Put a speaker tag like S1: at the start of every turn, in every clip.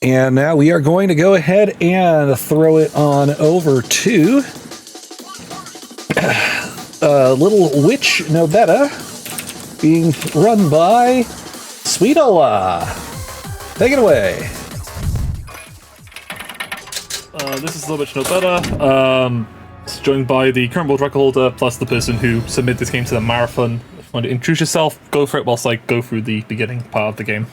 S1: And now we are going to go ahead and throw it on over to Little Witch Nobeta, being run by SweedOla. Take it away.
S2: This is Little Witch Nobeta. It's joined by the current world record holder, plus the person who submitted this game to the marathon. If you want to introduce yourself, go for it whilst I go through the beginning part of the game.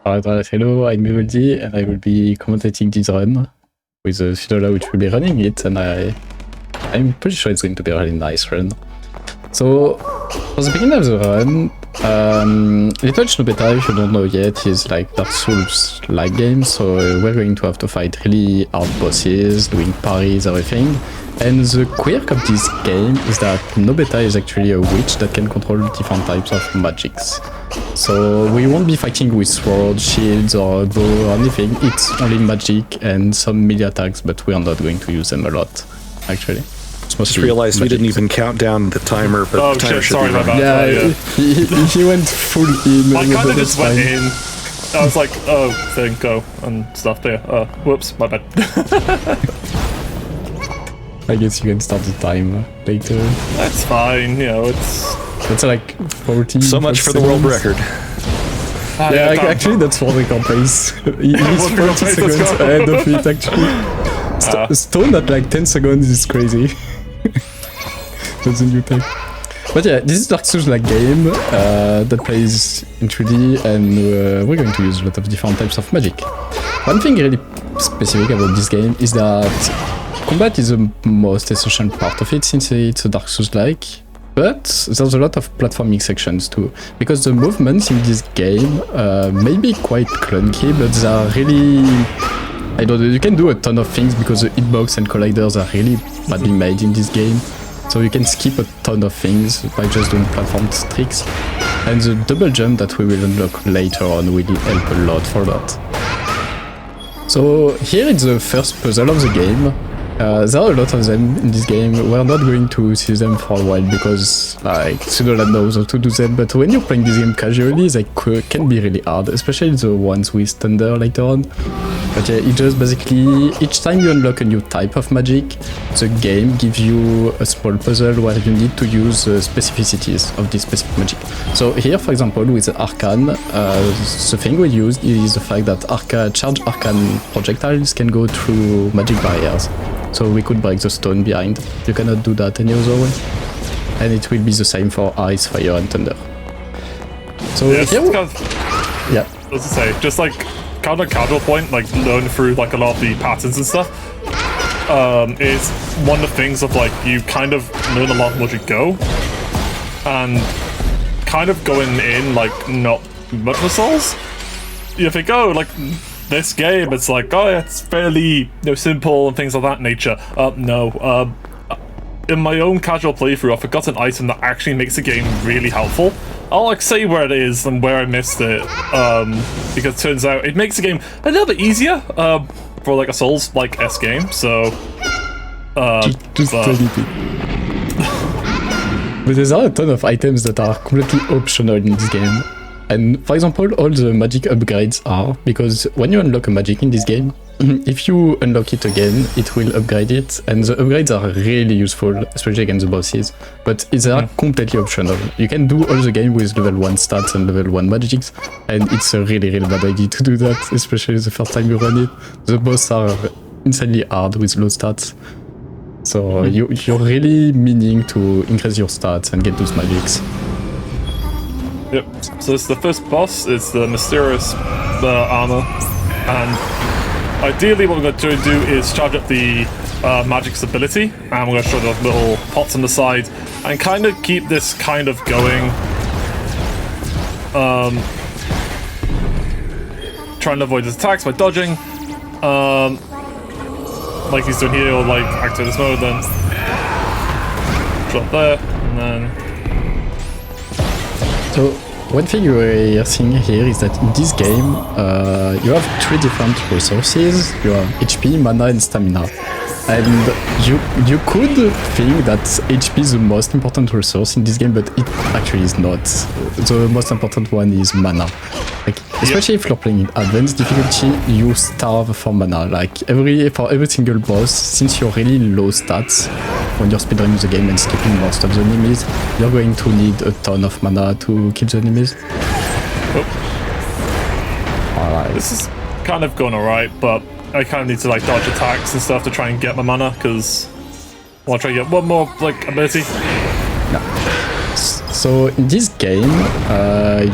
S3: Alright, hello, I'm NMG, and I will be commentating this run with SweedOla, which will be running it, and I'm pretty sure it's going to be a really nice run. So, for the beginning of the run, Little Witch Nobeta, if you don't know yet, is like Dark Souls-like game, so we're going to have to fight really hard bosses, doing parries, everything. And the quirk of this game is that Nobeta is actually a witch that can control different types of magics. So we won't be fighting with swords, shields, or a bow or anything. It's only magic and some melee attacks, but we are not going to use them a lot, actually.
S1: Just realized we didn't even count down the timer, but the timer should be running.
S3: Yeah, he went full in.
S2: I kind of just went in. I was like, oh, thing, go, and stuff there. Whoops, my bad.
S3: I guess you can start the time later.
S2: That's fine, you know, it's
S3: like 40.
S1: So much for the world record.
S3: Yeah, actually, that's what we can place. He's 40 seconds ahead of it, actually. Stone at like 10 seconds is crazy. That's a new thing. But yeah, this is Dark Souls-like game that plays in 3D, and we're going to use a lot of different types of magic. One thing really specific about this game is that combat is the most essential part of it, since it's a Dark Souls-like, but there's a lot of platforming sections too, because the movements in this game may be quite clunky, but they are really... I don't know, you can do a ton of things because the hitbox and colliders are really badly made in this game, so you can skip a ton of things by just doing platform tricks, and the double jump that we will unlock later on will help a lot for that. So here is the first puzzle of the game. There are a lot of them in this game. We're not going to see them for a while because like SweedOla knows how to do them, but when you're playing this game casually, they can be really hard, especially the ones with thunder later on. But yeah, it just basically, each time you unlock a new type of magic, the game gives you a small puzzle where you need to use the specificities of this specific magic. So here, for example, with the Arcane, the thing we use is the fact that charged Arcane projectiles can go through magic barriers. So we could break the stone behind. You cannot do that any other way. And it will be the same for ice, fire, and thunder. So
S2: yeah,
S3: here yeah.
S2: As I say, just like kind of casual point, like learn through like a lot of the patterns and stuff. Is one of the things of like you kind of learn a lot as you go, and kind of going in like not much of a Souls. You think, oh, like this game, it's like, oh, yeah, it's fairly simple and things of that nature. No. In my own casual playthrough, I forgot an item that actually makes the game really helpful. I'll like say where it is and where I missed it, because it turns out it makes the game a little bit easier for like a Souls-like S game. So,
S3: just anything. But there's a ton of items that are completely optional in this game. And for example, all the magic upgrades are, because when you unlock a magic in this game, if you unlock it again, it will upgrade it, and the upgrades are really useful, especially against the bosses, but they are completely optional. You can do all the game with level 1 stats and level 1 magics, and it's a really, really bad idea to do that, especially the first time you run it. The bosses are insanely hard with low stats, so you're really meaning to increase your stats and get those magics.
S2: Yep, so it's the first boss, it's the mysterious armor, and ideally what we're going to do is charge up the magic stability, and we're going to show the little pots on the side, and kind of keep this kind of going. Trying to avoid his attacks by dodging, like he's doing here, or like activate this mode, then drop there, and then...
S3: So, one thing we're seeing here is that in this game, you have 3 different resources. You have HP, mana, and stamina. And you could think that HP is the most important resource in this game, but it actually is not. The most important one is mana. Like, especially if you're playing in advanced difficulty, you starve for mana. Like for every single boss, since you're really low stats when you're speedrunning the game and skipping most of the enemies, you're going to need a ton of mana to kill the enemies.
S2: Oh.
S3: Alright.
S2: This is kind of going alright, but I kind of need to like dodge attacks and stuff to try and get my mana, because I want to try to get one more like ability.
S3: No. So in this game,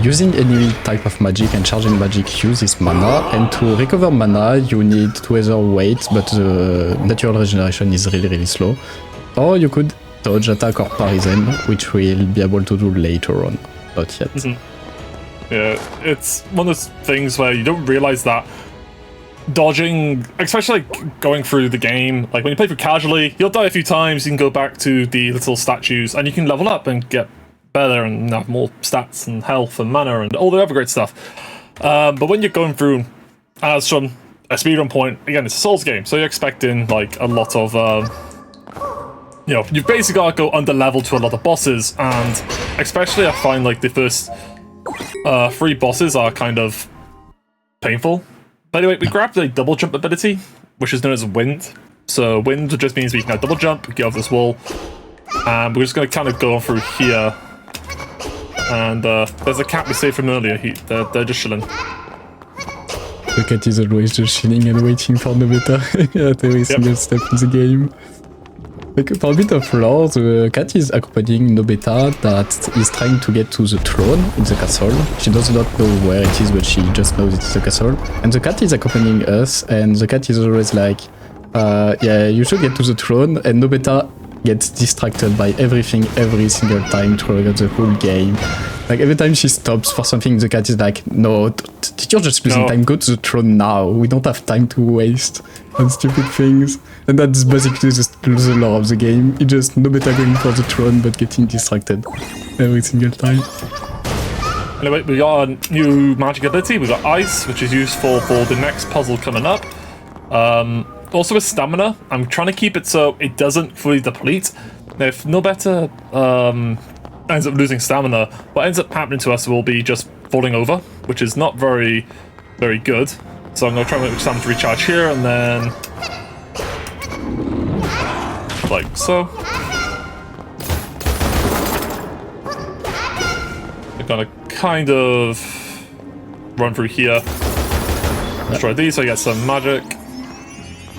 S3: using any type of magic and charging magic uses mana, and to recover mana you need to either wait, but the natural regeneration is really slow, or you could dodge attack or parry them, which we'll be able to do later on, not yet.
S2: Yeah, it's one of those things where you don't realize that dodging, especially like going through the game, like when you play through casually, you'll die a few times, you can go back to the little statues and you can level up and get better and have more stats and health and mana and all the other great stuff. But when you're going through as from a speedrun point, again, it's a Souls game, so you're expecting like a lot of you know, you've basically got to go under level to a lot of bosses, and especially I find like the first 3 bosses are kind of painful. By the way, we grabbed a double jump ability, which is known as Wind. So Wind just means we can now double jump, get over this wall, and we're just going to kind of go through here. And there's a cat we saved from earlier. They're just chilling.
S3: The cat is always just chilling and waiting for Nobeta at every single step in the game. Like, for a bit of lore, the cat is accompanying Nobeta that is trying to get to the throne in the castle. She does not know where it is, but she just knows it's the castle. And the cat is accompanying us, and the cat is always like, yeah, you should get to the throne, and Nobeta gets distracted by everything every single time throughout the whole game. Like, every time she stops for something, the cat is like, no, you're just losing time, go to the throne now, we don't have time to waste on stupid things. And that's basically just the lore of the game. It's just Nobeta going for the throne but getting distracted every single time.
S2: Anyway, we got a new magic ability. We got Ice, which is useful for the next puzzle coming up. Also with stamina, I'm trying to keep it so it doesn't fully deplete. Now, if Nobeta ends up losing stamina, what ends up happening to us will be just falling over, which is not very good. So I'm going to try and wait for stamina to recharge here, and then like so. We're gonna kind of run through here, destroy these so I get some magic.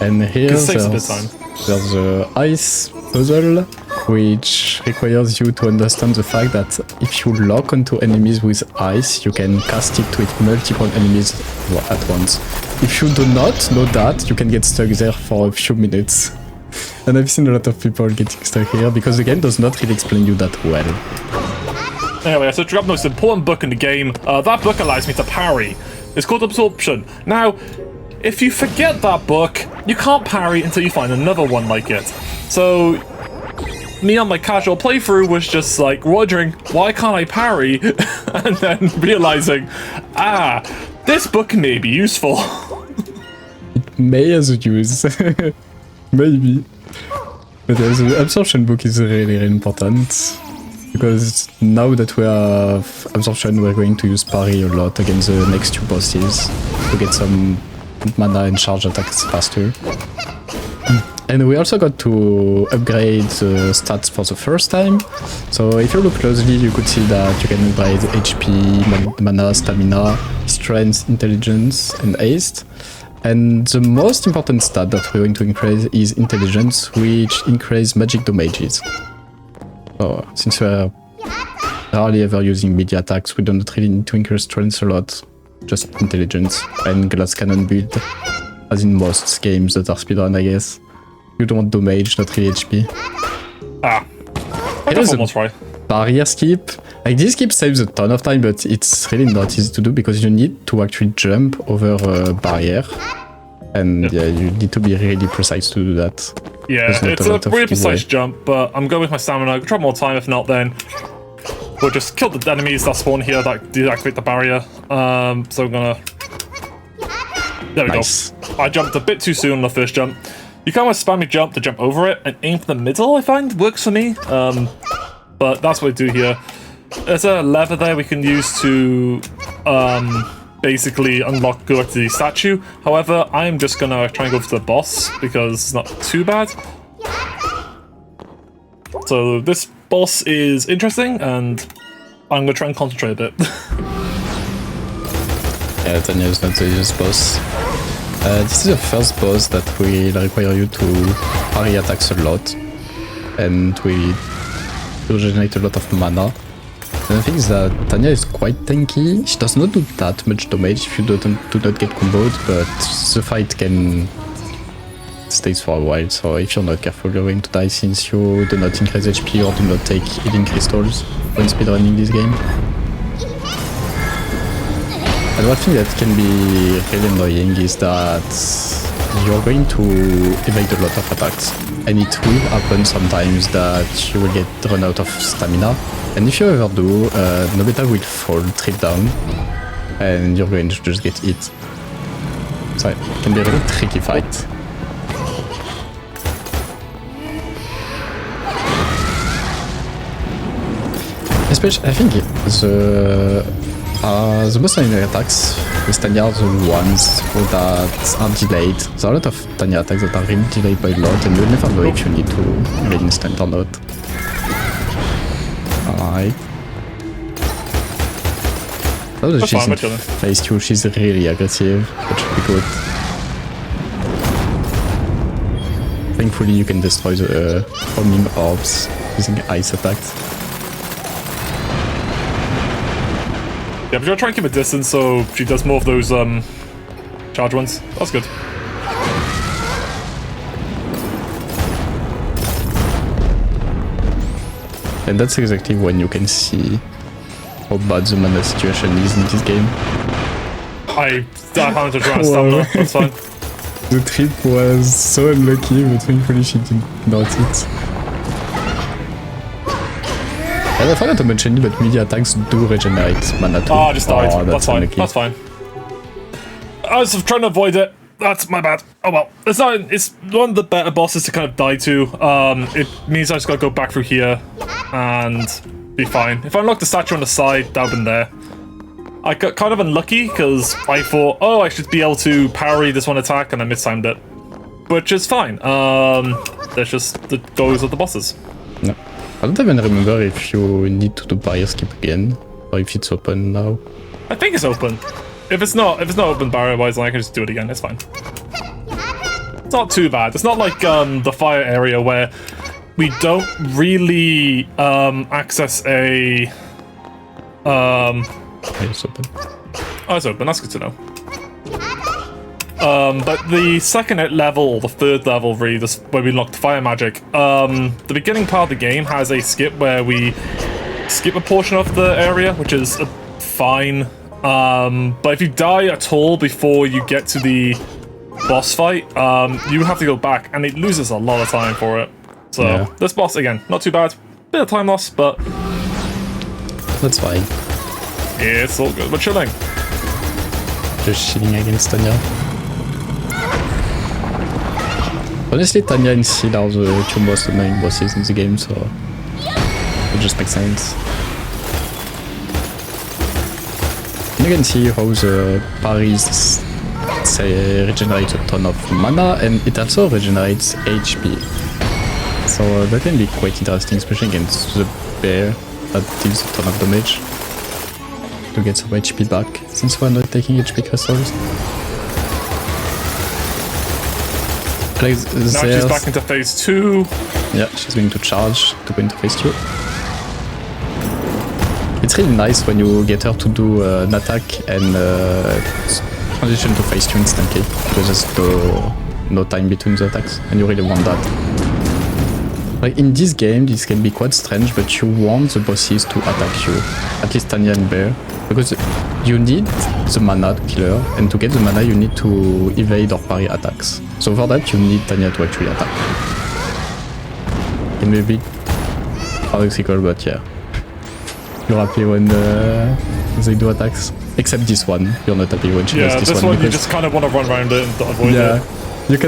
S3: And here
S2: It takes a bit of time.
S3: There's the ice puzzle, which requires you to understand the fact that if you lock onto enemies with ice, you can cast it to hit multiple enemies at once. If you do not know that, you can get stuck there for a few minutes. And I've seen a lot of people getting stuck here because the game does not really explain you that well.
S2: Anyway, so to grab the most important book in the game, that book allows me to parry. It's called Absorption. Now, if you forget that book, you can't parry until you find another one like it. So, me on my casual playthrough was just like wondering, why can't I parry? And then realizing, this book may be useful.
S3: It may as a use. Maybe. But the absorption book is really important. Because now that we have absorption, we're going to use parry a lot against the next 2 bosses to get some mana and charge attacks faster. And we also got to upgrade the stats for the first time. So if you look closely, you could see that you can upgrade HP, mana, stamina, strength, intelligence, and haste. And the most important stat that we're going to increase is intelligence, which increases magic damages. So since we're rarely ever using melee attacks, we don't really need to increase strength a lot, just intelligence and glass cannon build, as in most games that are speedrun, I guess. You don't want damage, not really HP.
S2: Here's almost right.
S3: Barrier skip. Like, this skip saves a ton of time, but it's really not easy to do because you need to actually jump over a barrier. And yeah, you need to be really precise to do that.
S2: Yeah, it's a really precise jump, but I'm going with my stamina. I'll try more time, if not then we'll just kill the enemies that spawn here that deactivate the barrier. So I'm gonna... There we go. I jumped a bit too soon on the first jump. You can almost spam your jump to jump over it, and aim for the middle, I find, works for me. But that's what I do here. There's a lever there we can use to basically go up to the statue. However, I'm just gonna try and go for the boss because it's not too bad. So this boss is interesting, and I'm gonna try and concentrate a bit.
S3: Yeah, Tanya is not the easiest boss. This is the first boss that will require you to parry attacks a lot, and will regenerate a lot of mana. And the thing is that Tanya is quite tanky. She does not do that much damage if you do not get comboed, but the fight can stay for a while, so if you're not careful you're going to die since you do not increase HP or do not take healing crystals when speedrunning this game. And one thing that can be really annoying is that you're going to evade a lot of attacks, and it will happen sometimes that you will get run out of stamina, and if you ever do, Nobeta will fall, trip down, and you're going to just get hit. So it can be a really tricky fight. Especially, I think the most annoying attacks with Tanya are the ones that are delayed. There are a lot of Tanya attacks that are really delayed by a lot, and you'll never know if you need to get instant or not. Alright. Oh, she's in phase 2, she's really aggressive, that should be good. Thankfully you can destroy the homing orbs using ice attacks.
S2: Yeah, but you're trying to keep a distance so she does more of those charge ones. That's good.
S3: And that's exactly when you can see how bad the mana situation is in this game.
S2: I found to try and stamina, that's fine.
S3: The trip was so unlucky, but thankfully she did not hit. And I forgot to mention it, but melee attacks do regenerate mana too.
S2: Oh, I just died.
S3: Oh,
S2: that's fine.
S3: unlucky.
S2: That's fine. I was trying to avoid it. That's my bad. Oh well. It's not. It's one of the better bosses to kind of die to. It means I just gotta go back through here and be fine. If I unlocked the statue on the side, that would've been there. I got kind of unlucky because I thought, oh, I should be able to parry this one attack, and I mistimed it, which is fine. That's just the goals of the bosses.
S3: No. I don't even remember if you need to do barrier skip again, or if it's open now.
S2: I think it's open. If it's not open barrier-wise, then I can just do it again. It's fine. It's not too bad. It's not like the fire area where we don't really access a.
S3: It's open.
S2: Oh, it's open. That's good to know. But the second level, or the third level, really, this where we unlocked fire magic. The beginning part of the game has a skip where we skip a portion of the area, which is fine. But if you die at all before you get to the boss fight, you have to go back, and it loses a lot of time for it. So yeah. This boss, again, not too bad. Bit of time loss, but
S3: that's fine.
S2: It's all good. We're chilling.
S3: Just chilling against Tanya. Honestly, Tanya and Sid are the two most annoying bosses in the game, so it just makes sense. You can see how the parries regenerate a ton of mana, and it also regenerates HP. So that can be quite interesting, especially against the bear that deals a ton of damage. To get some HP back, since we're not taking HP crystals.
S2: Now she's back into phase 2.
S3: Yeah, she's going to charge to go into phase 2. It's really nice when you get her to do an attack and transition to phase 2 instantly, because there's no time between the attacks, and you really want that. Like in this game, this can be quite strange, but you want the bosses to attack you, at least Tanya and Bear, because you need the mana to kill her, and to get the mana you need to evade or parry attacks. So for that you need Tanya to actually attack. It may be paradoxical, but yeah. You're happy when they do attacks. Except this one, you're not happy when she does this one.
S2: Yeah, this one you just kind of want to run around it and avoid it.
S3: You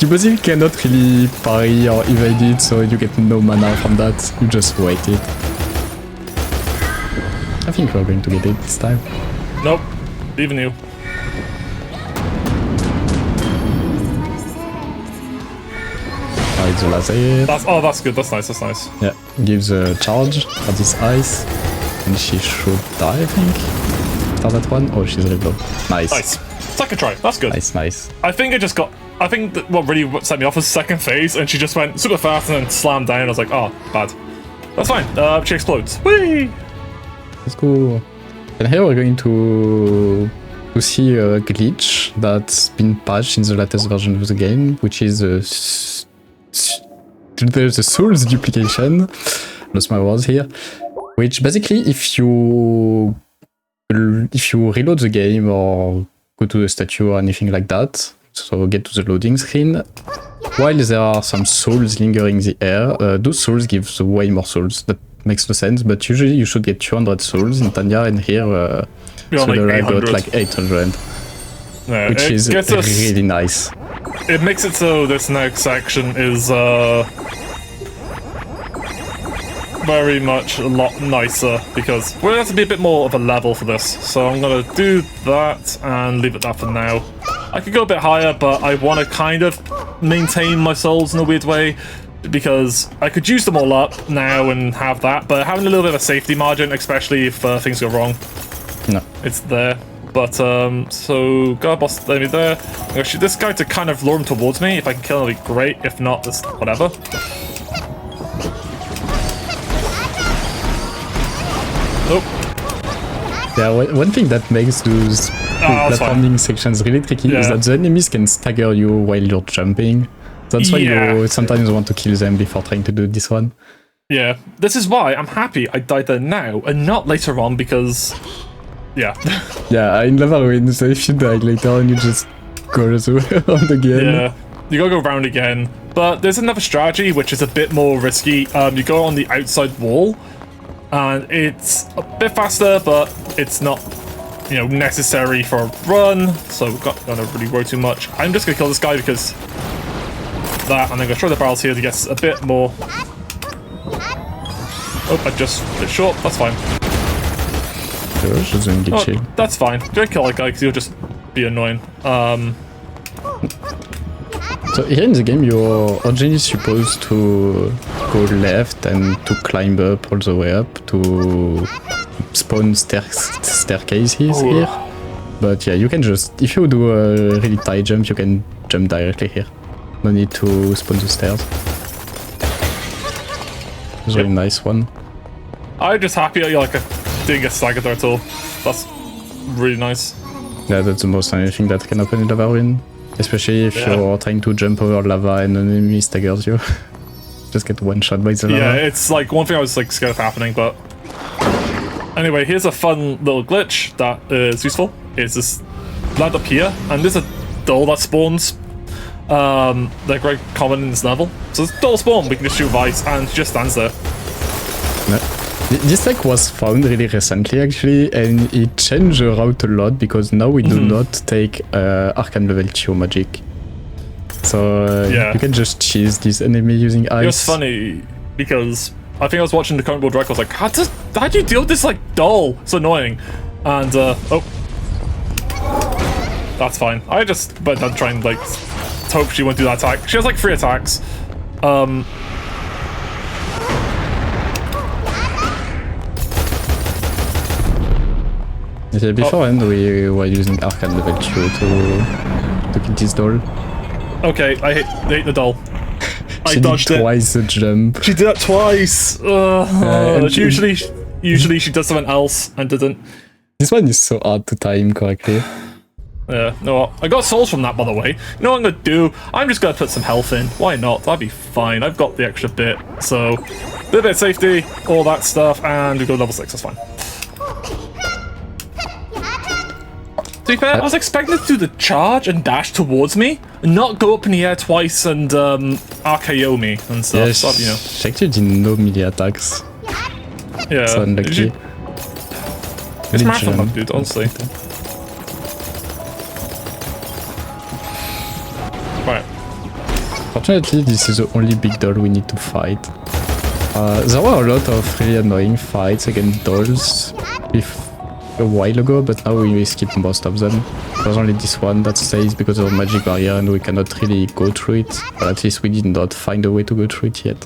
S3: basically cannot really parry or evade it, so you get no mana from that. You just wait it. I think we're going to get it this time.
S2: Nope. Even you.
S3: It's the last hit.
S2: That's good. That's nice. That's nice.
S3: Yeah, gives a charge for this ice. And she should die, I think. After that one. Oh, she's really low. Nice.
S2: Nice. Second try. That's good.
S3: Nice.
S2: I think it just got... I think that what really set me off was second phase, and she just went super fast and then slammed down. I was like, oh, bad. That's fine. She explodes. Whee!
S3: Let's go. And here we're going to see a glitch that's been patched in the latest version of the game, which is there's a souls duplication. Lost my words here. Which basically, if you reload the game or go to the statue or anything like that, so get to the loading screen, while there are some souls lingering in the air, those souls give way more souls. That makes no sense, but usually you should get 200 souls in Tanya, and here so
S2: like
S3: I got like 800,
S2: yeah,
S3: which is really nice.
S2: It makes it so this next section is very much a lot nicer, because we're going to have to be a bit more of a level for this. So I'm going to do that and leave it that for now. I could go a bit higher, but I want to kind of maintain my souls in a weird way, because I could use them all up now and have that, but having a little bit of a safety margin, especially if things go wrong,
S3: No.
S2: it's there. But, so, got a boss enemy there. I'm going to shoot this guy to kind of lure him towards me. If I can kill him, it'll be great. If not, just whatever. Nope.
S3: Yeah, one thing that makes those platforming sections really tricky is that the enemies can stagger you while you're jumping. That's why you sometimes want to kill them before trying to do this one.
S2: Yeah, this is why I'm happy I died there now and not later on, because... Yeah.
S3: Yeah, I never win, so if you die later on, you just go around again.
S2: Yeah, you gotta go around again. But there's another strategy which is a bit more risky. You go on the outside wall, and it's a bit faster, but it's not, you know, necessary for a run, so we've got to really worry too much. I'm just gonna kill this guy because that, and then go throw the barrels here to get a bit more. Oh, I just did short. That's fine. That's fine. Don't kill that guy because he'll just be annoying.
S3: So here in the game, you're originally supposed to go left and to climb up all the way up to spawn staircases here. But yeah, you can just, if you do a really tight jump, you can jump directly here. No need to spawn the stairs. It's a really nice one.
S2: I'm just happy that you're like doing a stagger there at all. That's really nice.
S3: Yeah, that's the most annoying thing that can happen in lava ruin. Especially if you're trying to jump over lava and an enemy staggers you. Just get one shot by the lava.
S2: Yeah, it's like one thing I was like scared of happening, but... Anyway, here's a fun little glitch that is useful. It's this land up here, and there's a doll that spawns. They're very common in this level. So this doll spawn, we can just shoot ice, and it just stands there.
S3: Yeah. This tech was found really recently actually, and it changed the route a lot because now we do not take Arcane level 2 magic. So you can just cheese this enemy using ice.
S2: It was funny because I think I was watching the current world record. I was like, how do you deal with this like doll? It's annoying. And oh, that's fine. I just but I'm trying like hope she won't do that attack. She has like 3 attacks.
S3: Yeah, beforehand we were using Arcane level 2 to kill this doll.
S2: Okay, I hit the doll. I
S3: dodged twice the jump.
S2: She did that twice. Usually she does something else and didn't.
S3: This one is so hard to time correctly.
S2: Yeah, no, I got souls from that, by the way. You know what I'm gonna do? I'm just gonna put some health in. Why not? That'd be fine. I've got the extra bit, so a bit of safety, all that stuff, and we go level 6. That's fine. To be fair, I was expecting it to do the charge and dash towards me, and not go up in the air twice and RKO me and stuff.
S3: Yeah,
S2: so, you know.
S3: she actually did no melee attacks.
S2: Yeah.
S3: So unlucky.
S2: It's marathon luck, dude, honestly. Right.
S3: Fortunately, this is the only big doll we need to fight. There were a lot of really annoying fights against dolls a while ago, but now we skipped most of them. There's only this one that stays because of magic barrier and we cannot really go through it. But at least we did not find a way to go through it yet.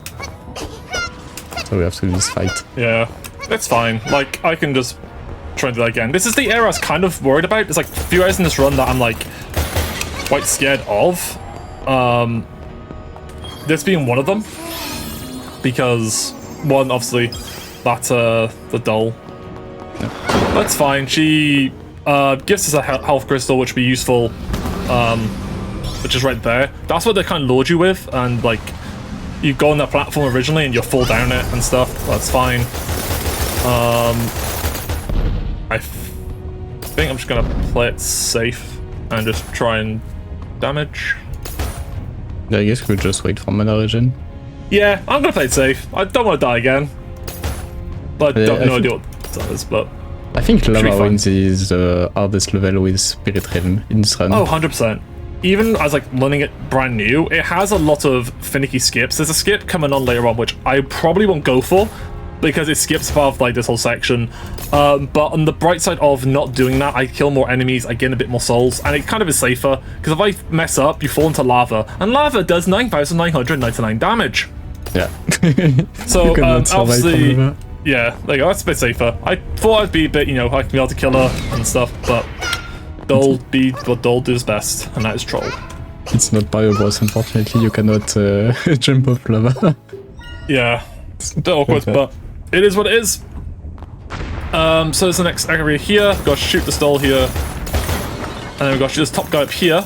S3: So we have to do this fight.
S2: Yeah, it's fine. Like, I can just try and do that again. This is the area I was kind of worried about. There's like a few areas in this run that I'm like quite scared of. This being one of them. Because, one, obviously, that's the doll. Yeah. That's fine. She gives us a health crystal, which would be useful, which is right there. That's what they kind of lured you with, and like, you go on that platform originally and you fall down it and stuff. That's fine. I think I'm just gonna play it safe and just try and damage.
S3: Yeah, I guess we'll just wait for mana regen.
S2: Yeah, I'm gonna play it safe. I don't want to die again. But I don't no idea what that is, but...
S3: I think Lava Winds is the hardest level with Spirit Realm in this run.
S2: Oh, 100%. Even as like learning it brand new, it has a lot of finicky skips. There's a skip coming on later on, which I probably won't go for, because it skips part of like this whole section. But on the bright side of not doing that, I kill more enemies, I gain a bit more souls, and it kind of is safer, because if I mess up, you fall into lava, and lava does 9,999 damage.
S3: Yeah.
S2: So, obviously, yeah, there you go, that's a bit safer. I thought I'd be a bit, you know, I'd be able to kill her and stuff, but Dole be what Dole does best, and that is Troll.
S3: It's not Bio Boss, unfortunately, you cannot jump off lava.
S2: Yeah, it's a bit awkward, but it is what it is. So there's the next area here. We've got to shoot this doll here. And then we've got to shoot this top guy up here.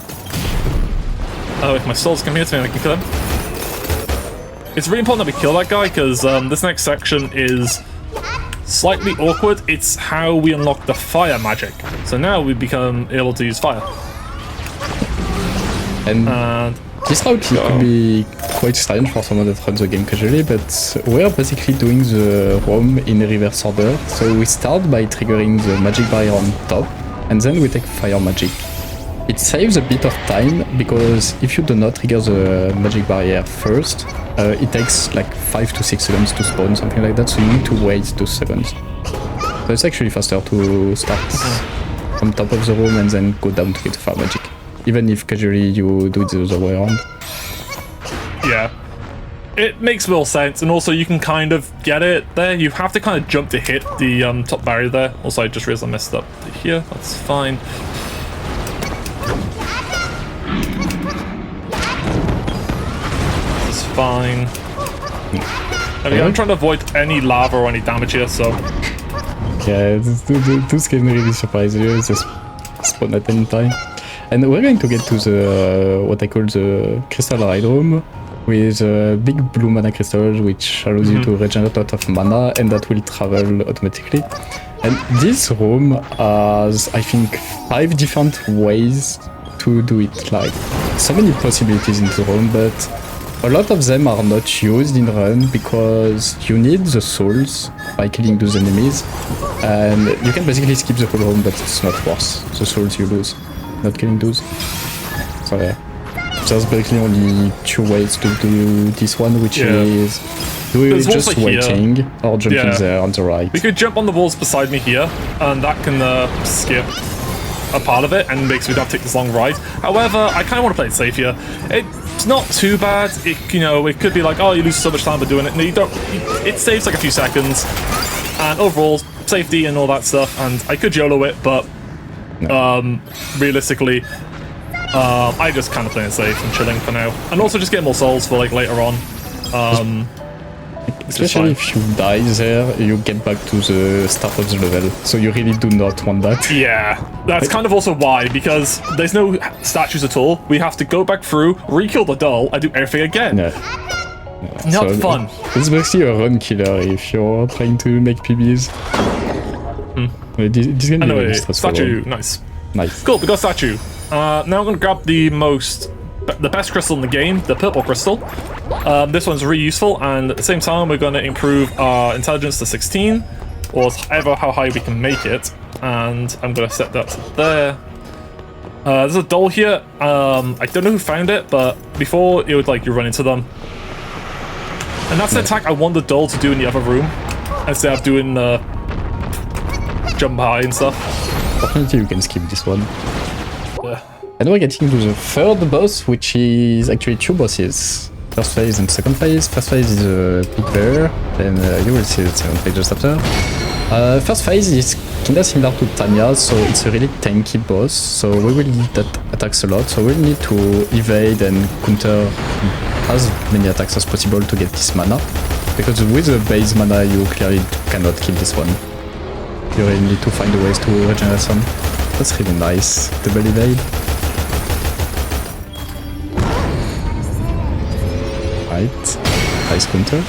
S2: Oh, if my souls come here to me, I can kill him. It's really important that we kill that guy, because this next section is slightly awkward. It's how we unlock the fire magic. So now we become able to use fire.
S3: And this route could be quite strange for someone that runs the game casually, but we're basically doing the roam in reverse order. So we start by triggering the magic barrier on top, and then we take fire magic. It saves a bit of time, because if you do not trigger the magic barrier first, it takes like 5 to 6 seconds to spawn, something like that, so you need to wait 2 seconds. So it's actually faster to start on top of the room and then go down to get fire magic. Even if casually you do it the other way around.
S2: Yeah. It makes real sense, and also you can kind of get it there. You have to kind of jump to hit the top barrier there. Also, I just realized I messed up here. That's fine. That's fine. Okay, I'm trying to avoid any lava or any damage here, so...
S3: Yeah, those can really surprise you. Just spawn at any time. And we're going to get to the what I call the crystal ride room with big blue mana crystals, which allows you to regenerate a lot of mana, and that will travel automatically. And this room has, I think, 5 different ways to do it. Like, so many possibilities in the room, but a lot of them are not used in run because you need the souls by killing those enemies, and you can basically skip the whole room, but it's not worth the souls you lose. Not killing those. So yeah. There's basically only 2 ways to do this one, which is just waiting or jumping there on the right.
S2: We could jump on the walls beside me here, and that can skip a part of it and makes me not take this long ride. However, I kind of want to play it safe here. It's not too bad. It could be like, oh, you lose so much time by doing it. No, you don't. It saves like a few seconds, and overall safety and all that stuff. And I could YOLO it, but realistically, I just kind of play it safe and chilling for now, and also just get more souls for like later on.
S3: Especially if you die there, you get back to the start of the level, so you really do not want that.
S2: Yeah, that's kind of also why, because there's no statues at all. We have to go back through, re-kill the doll, and do everything again. Not fun.
S3: It's basically a run killer if you're trying to make PBs. This can be really stressful.
S2: Statue, nice.
S3: Nice.
S2: Cool, we got statue. Now I'm gonna grab the best crystal in the game, the purple crystal. This one's really useful, and at the same time we're gonna improve our intelligence to 16, or how high we can make it. And I'm gonna set that to there. There's a doll here. I don't know who found it, but before it would like you run into them. And that's the attack I want the doll to do in the other room, instead of doing jump high and stuff.
S3: Fortunately, you can skip this one.
S2: Yeah.
S3: And we're getting to the third boss, which is actually two bosses. First phase and second phase. First phase is a big bear, then you will see the second phase just after. First phase is kinda similar to Tanya's, so it's a really tanky boss, so we will need that attacks a lot, so we'll need to evade and counter as many attacks as possible to get this mana, because with the base mana you clearly cannot kill this one. You really need to find ways to regenerate some. That's really nice, double evade. Right, nice counter.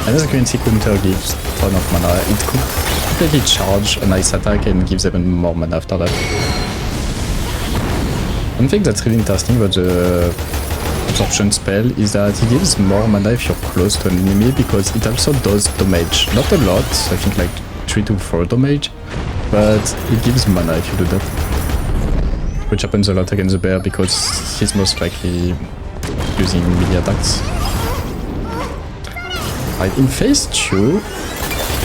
S3: And as you can see, counter gives a ton of mana. It could completely charge a nice attack and gives even more mana after that. One thing that's really interesting about the absorption spell is that it gives more mana if you're close to an enemy, because it also does damage. Not a lot, I think like 3 to 4 damage, but it gives mana if you do that. Which happens a lot against the bear because he's most likely using melee attacks. Right, in phase 2,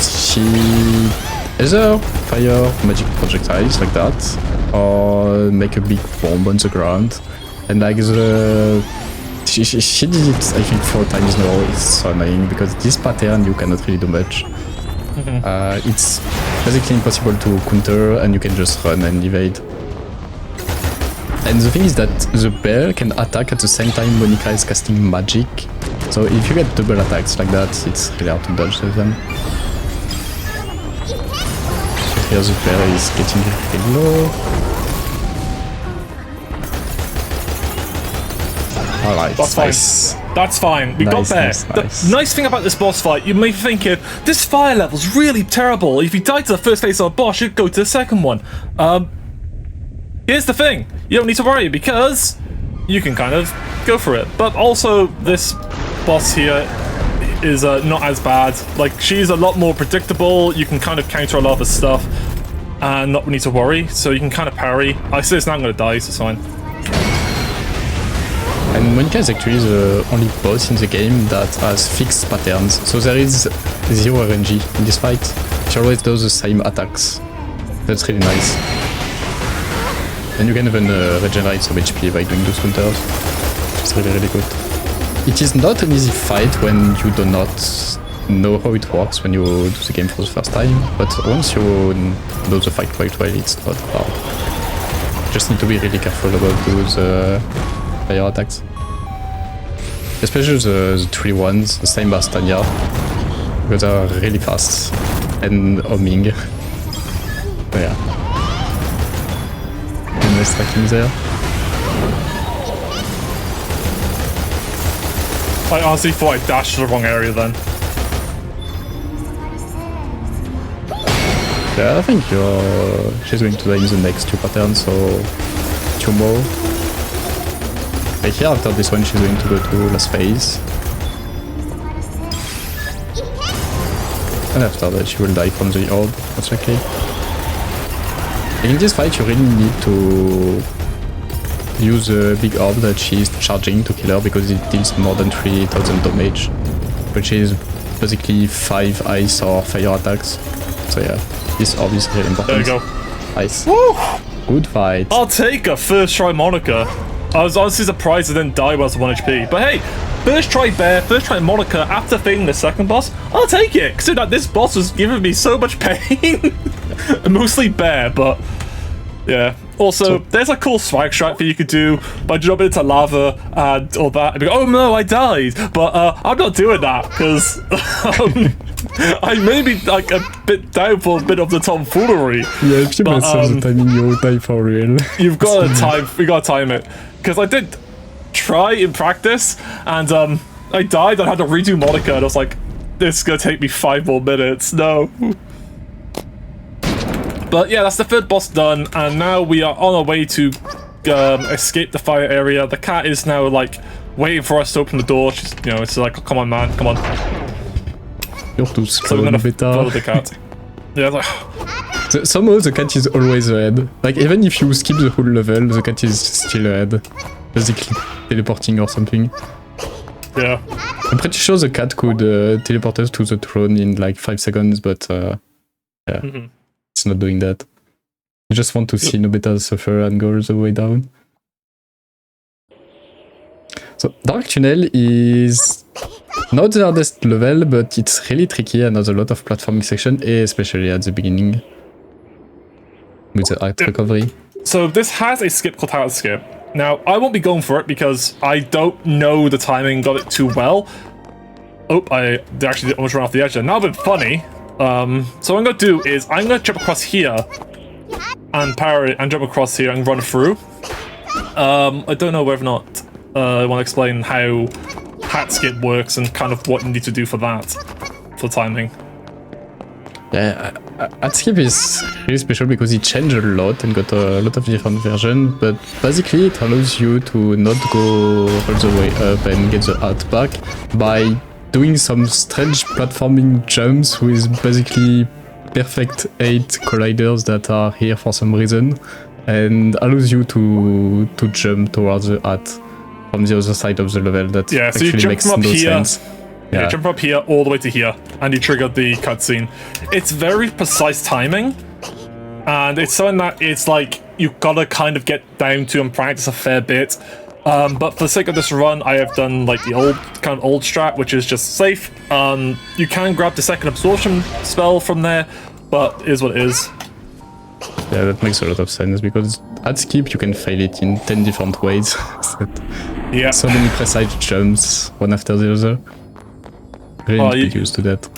S3: she either fire magic projectiles like that, or make a big bomb on the ground. And like she did it I think 4 times now. It's so annoying because this pattern you cannot really do much. It's basically impossible to counter, and you can just run and evade. And the thing is that the bear can attack at the same time Monica is casting magic. So if you get double attacks like that, it's really hard to dodge them. Here the bear is getting really low. Alright,
S2: that's
S3: nice.
S2: Fine. That's fine. We got there.
S3: Nice.
S2: The nice thing about this boss fight, you may be thinking, this fire level's really terrible. If you die to the first phase of a boss, you'd go to the second one. Here's the thing. You don't need to worry, because you can kind of go for it. But also, this boss here is not as bad. Like, she's a lot more predictable. You can kind of counter a lot of the stuff and not need to worry. So you can kind of parry. I say it's not going to die, so it's fine.
S3: And Monica is actually the only boss in the game that has fixed patterns. So there is 0 RNG in this fight. She always does the same attacks. That's really nice. And you can even regenerate some HP by doing those counters. It's really, really good. It is not an easy fight when you do not know how it works when you do the game for the first time, but once you know the fight quite well, it's not hard. You just need to be really careful about those fire attacks. Especially the 3 ones, the same as Tanya, because they are really fast and homing. But yeah. Nice tracking there.
S2: I honestly thought I dashed to the wrong area then.
S3: Yeah, I think she's going to die in the next 2 patterns, so 2 more. Right here, after this one, she's going to go to last phase. And after that, she will die from the orb, most likely. In this fight, you really need to use a big orb that she's charging to kill her, because it deals more than 3000 damage, which is basically 5 ice or fire attacks. So yeah, this orb is really important.
S2: There you go.
S3: Nice.
S2: Woo!
S3: Good fight.
S2: I'll take a first try Monica. I was honestly surprised I didn't die when I was 1 HP. But hey, first try Bear, first try Monica after failing the second boss, I'll take it. Considering that this boss was giving me so much pain. Mostly Bear, but yeah. Also, there's a cool swag strat that you could do by jumping into lava and all that. And be like, oh no, I died. But I'm not doing that, because I may be like a bit down for a bit of the tomfoolery.
S3: Yeah, if you mess up the timing, you'll die for real.
S2: You've got to time. We got to time it, because I did try in practice, and I died. I had to redo Monica, and I was like, "This is gonna take me 5 more minutes." No. But yeah, that's the third boss done, and now we are on our way to escape the fire area. The cat is now like waiting for us to open the door. She's, you know, it's like, come on, man, come on.
S3: You're too slow,
S2: So we're gonna
S3: Nobeta.
S2: follow the cat. Yeah, like,
S3: Somehow the cat is always ahead. Like, even if you skip the whole level, the cat is still ahead. Basically teleporting or something.
S2: Yeah.
S3: I'm pretty sure the cat could teleport us to the throne in like 5 seconds, but yeah, it's not doing that. I just want to see Nobeta suffer and go all the way down. So, Dark Tunnel is not the hardest level, but it's really tricky and has a lot of platforming section, especially at the beginning with the art recovery.
S2: So this has a skip called Tower Skip. Now, I won't be going for it because I don't know the timing got it too well. Oh, I actually almost ran off the edge there. Now, a bit funny. So what I'm going to do is I'm going to jump across here and parry and jump across here and run through. I don't know whether or not I want to explain how hat skip works and kind of what you need to do for that, for timing.
S3: Yeah, hat skip is really special because it changed a lot and got a lot of different versions, but basically it allows you to not go all the way up and get the hat back by doing some strange platforming jumps with basically perfect 8 colliders that are here for some reason, and allows you to jump towards the hat from the other side of the level. That
S2: so
S3: actually
S2: you jump
S3: makes
S2: from up
S3: no
S2: here.
S3: sense.
S2: Yeah, you jump up here all the way to here, and you trigger the cutscene. It's very precise timing, and it's something that it's like you gotta kind of get down to and practice a fair bit. But for the sake of this run, I have done like the old strat, which is just safe. You can grab the second absorption spell from there, but it is what it is.
S3: Yeah, that makes a lot of sense because at skip you can fail it in 10 different ways.
S2: Yeah.
S3: So many precise jumps, one after the other. Really get used to that.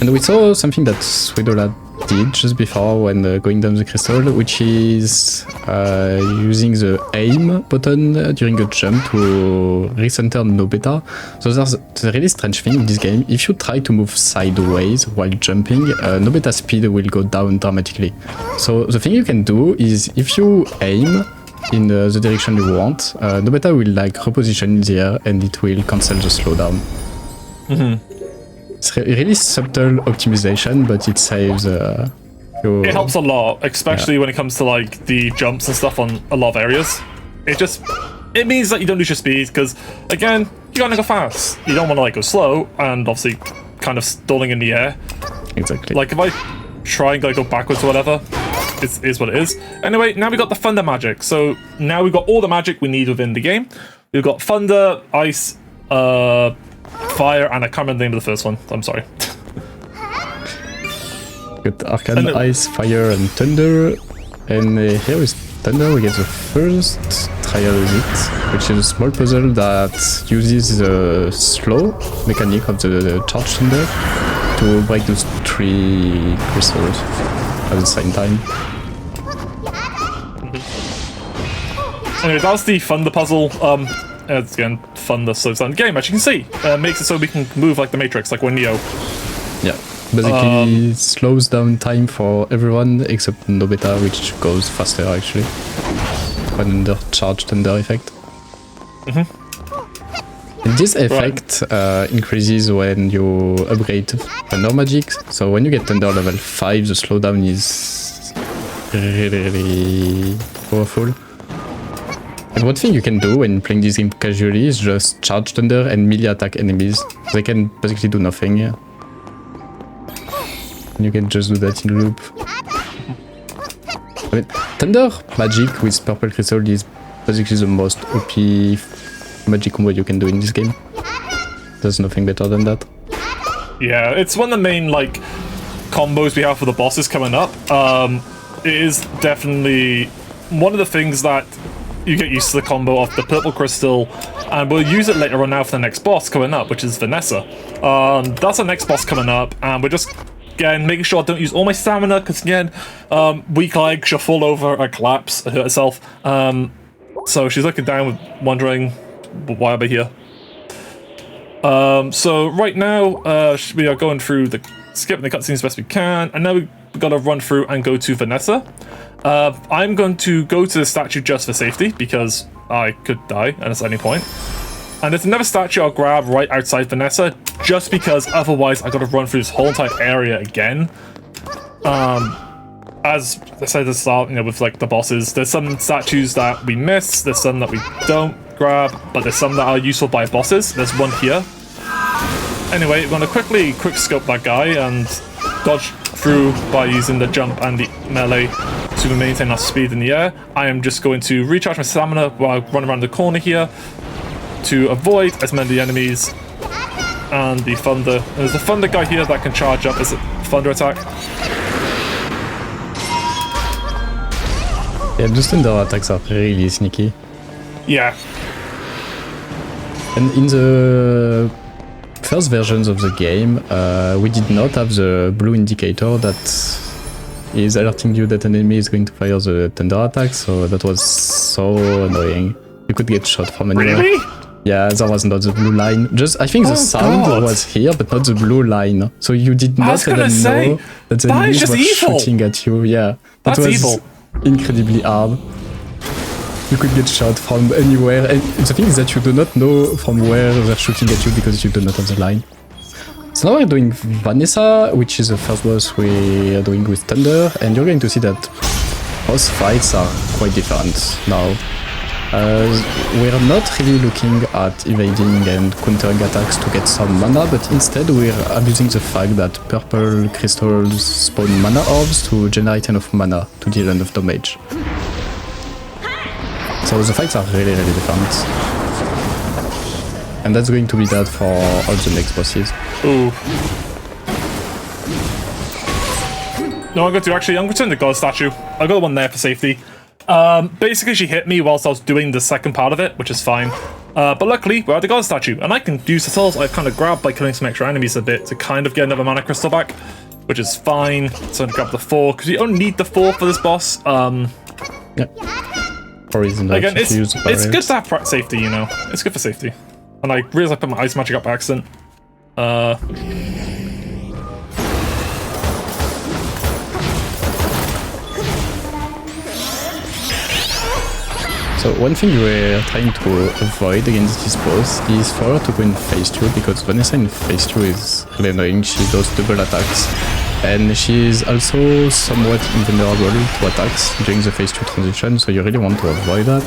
S3: And we saw something that SweedOla did just before when going down the crystal, which is using the aim button during a jump to recenter Nobeta. So there's a really strange thing in this game. If you try to move sideways while jumping, Nobeta's speed will go down dramatically. So the thing you can do is if you aim in the direction you want, Nobeta will like reposition in the air and it will cancel the slowdown. It's really subtle optimization, but it saves your...
S2: It helps a lot, especially when it comes to like the jumps and stuff on a lot of areas. It means that you don't lose your speed, because again, you gotta go fast. You don't want to like go slow, and obviously kind of stalling in the air.
S3: Exactly.
S2: Like if I try and like go backwards or whatever, it is what it is. Anyway, now we got the thunder magic. So now we've got all the magic we need within the game. We've got thunder, ice, fire, and I can't remember the name of the first one. I'm sorry.
S3: Got Arcane, Ice, Fire, and Thunder. And here with Thunder we get the first trial with it, which is a small puzzle that uses the slow mechanic of the Charge Thunder to break those 3 crystals at the same time.
S2: Anyway, that was the thunder puzzle. It's again, thunder slows down the game, as you can see. Makes it so we can move like the Matrix, like when Neo.
S3: Yeah, basically slows down time for everyone except Nobeta, which goes faster actually. When under Charge Thunder effect. And this effect increases when you upgrade Thunder Magic. So when you get Thunder level 5, the slowdown is really powerful. And one thing you can do when playing this game casually is just Charge Thunder and melee attack enemies. They can basically do nothing. And you can just do that in loop. I mean, Thunder Magic with Purple Crystal is basically the most OP magic combo you can do in this game. There's nothing better than that.
S2: Yeah, it's one of the main like combos we have for the bosses coming up. It is definitely one of the things that you get used to the combo of the Purple Crystal, and we'll use it later on now for the next boss coming up, which is Vanessa. That's the next boss coming up, and we're just, again, making sure I don't use all my stamina, because again, weak leg, she'll fall over or collapse, hurt herself. So she's looking down, wondering, why am I here? So right now, we are going through skipping the cutscenes as best we can, and now we've got to run through and go to Vanessa. I'm going to go to the statue just for safety, because I could die at any point. And there's another statue I'll grab right outside Vanessa, just because otherwise I gotta run through this whole entire area again. As I said at the start, you know, with like the bosses, there's some statues that we miss, there's some that we don't grab, but there's some that are useful by bosses. There's one here. Anyway, we're gonna quick scope that guy and dodge through by using the jump and the melee to maintain our speed in the air. I am just going to recharge my stamina while I run around the corner here to avoid as many enemies and the thunder. There's a thunder guy here that can charge up as a thunder attack.
S3: Yeah, just thunder attacks are really sneaky.
S2: Yeah.
S3: And in the first versions of the game, we did not have the blue indicator that is alerting you that an enemy is going to fire the thunder attack, so that was so annoying. You could get shot from anywhere.
S2: Really?
S3: Yeah, there was not the blue line. Just, I think the sound was here, but not the blue line. So you did not even know that the enemies were shooting at you. Yeah, that was
S2: evil.
S3: Incredibly hard. You could get shot from anywhere, and the thing is that you do not know from where they're shooting at you because you do not have the line. So now we're doing Vanessa, which is the first boss we are doing with Thunder, and you're going to see that boss fights are quite different now. We're not really looking at evading and countering attacks to get some mana, but instead we're abusing the fact that purple crystals spawn mana orbs to generate enough mana to deal enough damage. So the fights are really different. And that's going to be that for all the next bosses.
S2: Ooh. No, I'm going to turn the god statue. I got one there for safety. Basically she hit me whilst I was doing the second part of it, which is fine. But luckily we're at the god statue, and I can use the souls I've kind of grabbed by killing some extra enemies a bit to kind of get another mana crystal back, which is fine. So I'm gonna grab the 4, because you don't need the 4 for this boss.
S3: Yeah. For reason
S2: again, it's good to have safety, you know. It's good for safety. And I realized I put my ice magic up by accident.
S3: So one thing we're trying to avoid against this boss is for her to go in phase 2, because Vanessa in phase 2 is really annoying. She does double attacks, and she's also somewhat invulnerable to attacks during the phase 2 transition, so you really want to avoid that.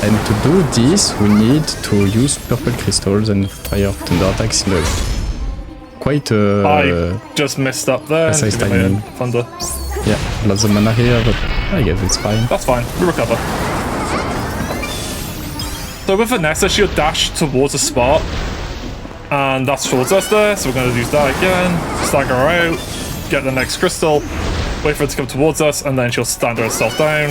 S3: And to do this, we need to use purple crystals and fire thunder attacks in a quite
S2: I just messed up there.
S3: Precise timing.
S2: Thunder.
S3: Yeah, lots of mana here, but I guess it's fine.
S2: That's fine. We recover. So with Vanessa, she'll dash towards a spot, and that's towards us there, so we're going to use that again, stagger her out, get the next crystal, wait for it to come towards us, and then she'll stand herself down.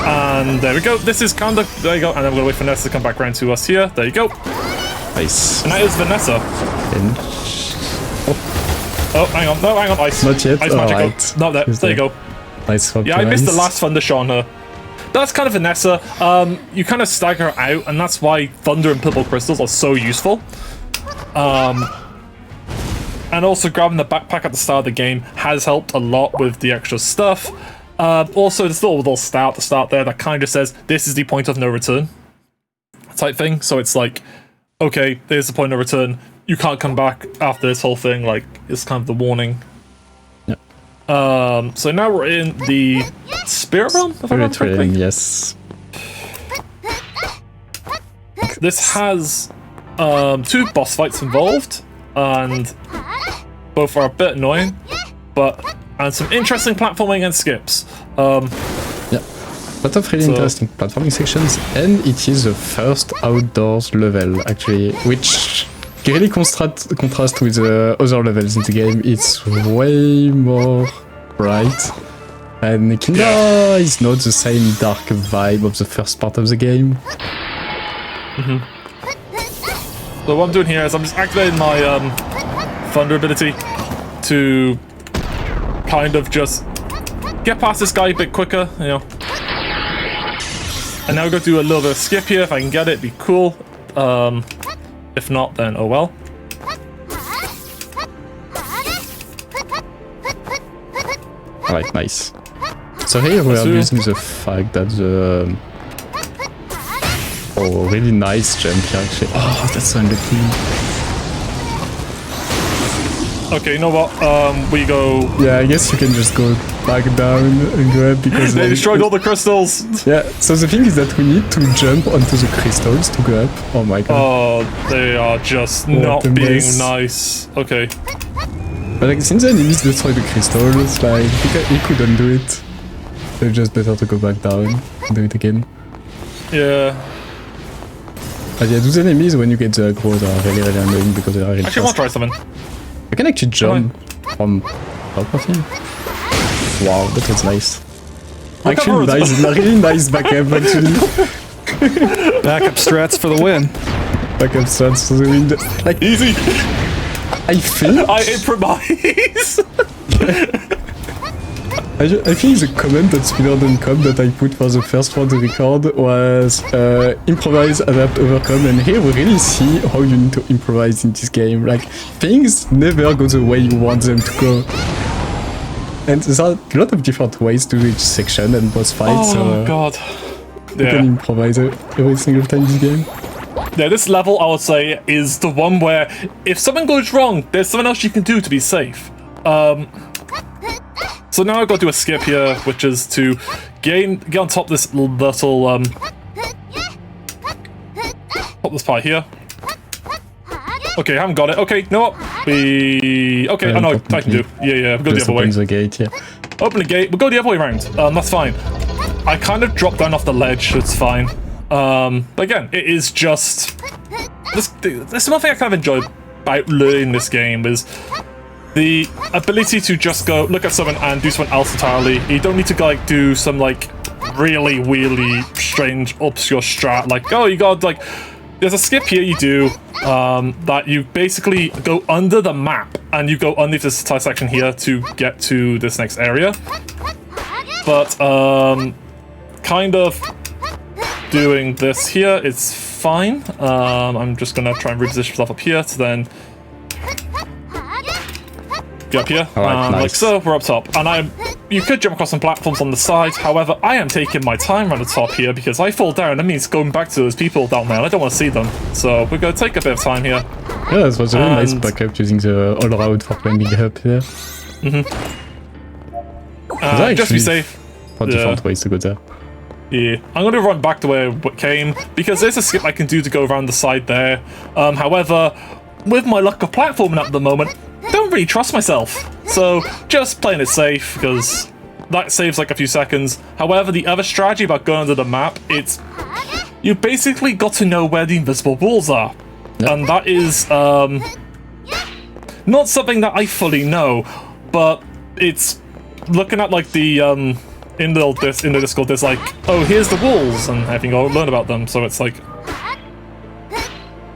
S2: And there we go. This is kind of, there you go, and then we're going to wait for Vanessa to come back around to us here. There you go.
S3: Nice.
S2: And that is Vanessa. Oh, hang on. No, hang on. Ice.
S3: Not yet.
S2: Ice magic.
S3: Right.
S2: Not there. There you go.
S3: Nice.
S2: Yeah, I missed the last thunder shot on her. That's kind of Vanessa. You kind of stagger her out, and that's why thunder and purple crystals are so useful. And also grabbing the backpack at the start of the game has helped a lot with the extra stuff. Also, there's a little stat at the start there that kind of says this is the point of no return type thing. So it's like, okay, there's the point of no return. You can't come back after this whole thing. Like, it's kind of the warning. So now we're in the Spirit Realm, if I remember correctly.
S3: Yes.
S2: This has 2 boss fights involved, and both are a bit annoying, and some interesting platforming and skips.
S3: Yeah, lot of really interesting platforming sections, and it is the first outdoors level actually, which really contrast with the other levels in the game. It's way more bright, and kinda is not the same dark vibe of the first part of the game.
S2: So what I'm doing here is I'm just activating my thunder ability to kind of just get past this guy a bit quicker, you know. And now we're going to do a little bit of skip here. If I can get it, it'd be cool. If not, then oh well.
S3: Alright, nice. So here we are using the fact that the Oh, really nice jump here, actually. Oh, that's so unlucky.
S2: Okay, you know what? We go...
S3: Yeah, I guess you can just go back down and grab because...
S2: They destroyed all the crystals!
S3: Yeah, so the thing is that we need to jump onto the crystals to grab. Oh my god.
S2: Oh, they are just not being nice. Okay.
S3: But like, since the enemies destroy the crystals, like, he couldn't do it. So it's just better to go back down and do it again.
S2: Yeah.
S3: But yeah, those enemies, when you get the aggro, are really, really annoying because they are really
S2: Actually, I want to try something.
S3: I can actually jump from top of him. Wow, that was nice. Actually, nice, really nice backup, actually.
S1: Backup strats for the win.
S3: Backup strats for the win. Like,
S2: easy!
S3: I think...
S2: I improvise!
S3: I think the comment on Speedromizer that I put for the first one to record was improvise, adapt, overcome, and here we really see how you need to improvise in this game. Like, things never go the way you want them to go. And there are a lot of different ways to reach section and boss fights.
S2: Oh god.
S3: You can improvise every single time in this game.
S2: Yeah, this level, I would say, is the one where if something goes wrong, there's something else you can do to be safe. So now I've got to do a skip here, which is to get on top of this little, pop this part here. Okay, I haven't got it. Okay, no. Okay, I know I can do. Yeah, we'll go the other way.
S3: Open the gate, yeah.
S2: Open the gate, we'll go the other way around. That's fine. I kind of dropped down off the ledge, it's fine. But again, it is just... There's one thing I kind of enjoyed about learning this game is the ability to just go look at someone and do something else entirely. You don't need to like do some like really strange obscure strat like, oh, you got like, there's a skip here you do that you basically go under the map and you go underneath this entire section here to get to this next area. But kind of doing this here, it's fine. I'm just gonna try and reposition myself up here to then get up here.
S3: Nice.
S2: Like so, we're up top. And you could jump across some platforms on the side, however, I am taking my time around the top here because I fall down, that means going back to those people down there, and I don't want to see them. So we're gonna take a bit of time here.
S3: Yeah, that was a really nice backup using the all route for climbing up here.
S2: Just to be safe.
S3: Different ways to go there.
S2: Yeah, I'm going to run back to where it came, because there's a skip I can do to go around the side there. However, with my luck of platforming at the moment, I don't really trust myself. So, just playing it safe, because that saves like a few seconds. However, the other strategy about going under the map, it's... You basically got to know where the invisible walls are. Yep. And that is, not something that I fully know, but it's... Looking at like the, in the Discord, there's like, oh, here's the walls, and having to learn about them. So it's like,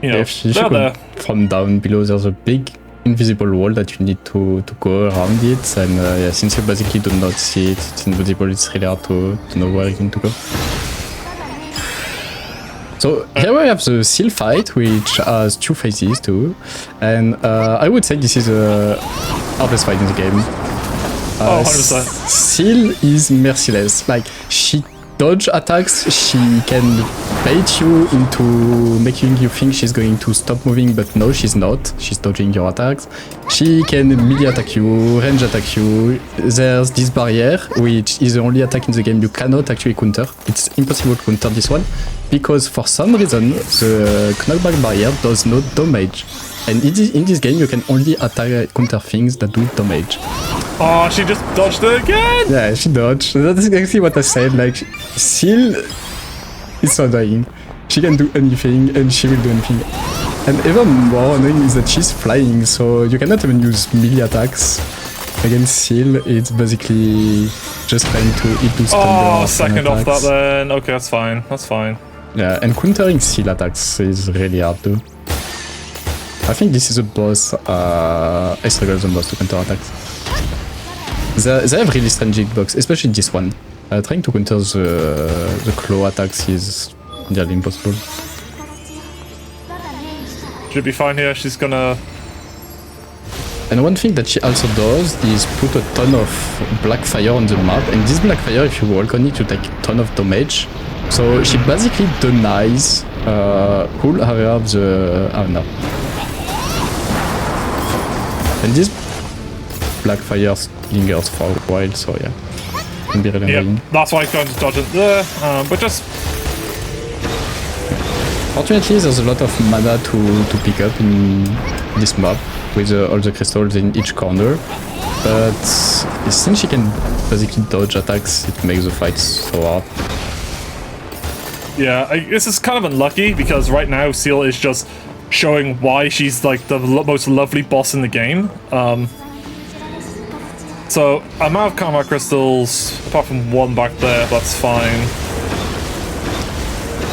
S2: you know,
S3: they're there. From down below, there's a big invisible wall that you need to go around it, and yeah, since you basically do not see it, it's invisible. It's really hard to know where you need to go. So here we have the seal fight, which has 2 phases too, and I would say this is the hardest fight in the game.
S2: 100%.
S3: Seal is merciless. Like, she dodge attacks, she can bait you into making you think she's going to stop moving, but no, she's not. She's dodging your attacks. She can melee attack you, range attack you. There's this barrier, which is the only attack in the game you cannot actually counter. It's impossible to counter this one, because for some reason, the knockback barrier does not damage. And in this game, you can only attack counter things that do damage.
S2: Oh, she just dodged it again!
S3: Yeah, she dodged. That's exactly what I said. Like, Seal is so annoying. She can do anything, and she will do anything. And even more annoying is that she's flying, so you cannot even use melee attacks against Seal. It's basically just trying to hit those thunder.
S2: Oh, second off that then. Okay, that's fine. That's fine.
S3: Yeah, and countering Seal attacks is really hard too. I think this is a boss I struggle the most to counter attacks. They have really strange hitbox, especially this one. Trying to counter the claw attacks is nearly impossible.
S2: Should be fine here, she's gonna...
S3: And one thing that she also does is put a ton of black fire on the map, and this black fire, if you walk on it, you take a ton of damage. So she basically denies cool area of the arena. And this black fire lingers for a while, so yeah. Can be really annoying.
S2: That's why I'm going to dodge it there, but just...
S3: Fortunately, there's a lot of mana to pick up in this map, with all the crystals in each corner. But since she can basically dodge attacks, it makes the fight so hard.
S2: Yeah, this is kind of unlucky, because right now Seal is just showing why she's like the most lovely boss in the game. So I'm out of karma crystals, apart from one back there, that's fine.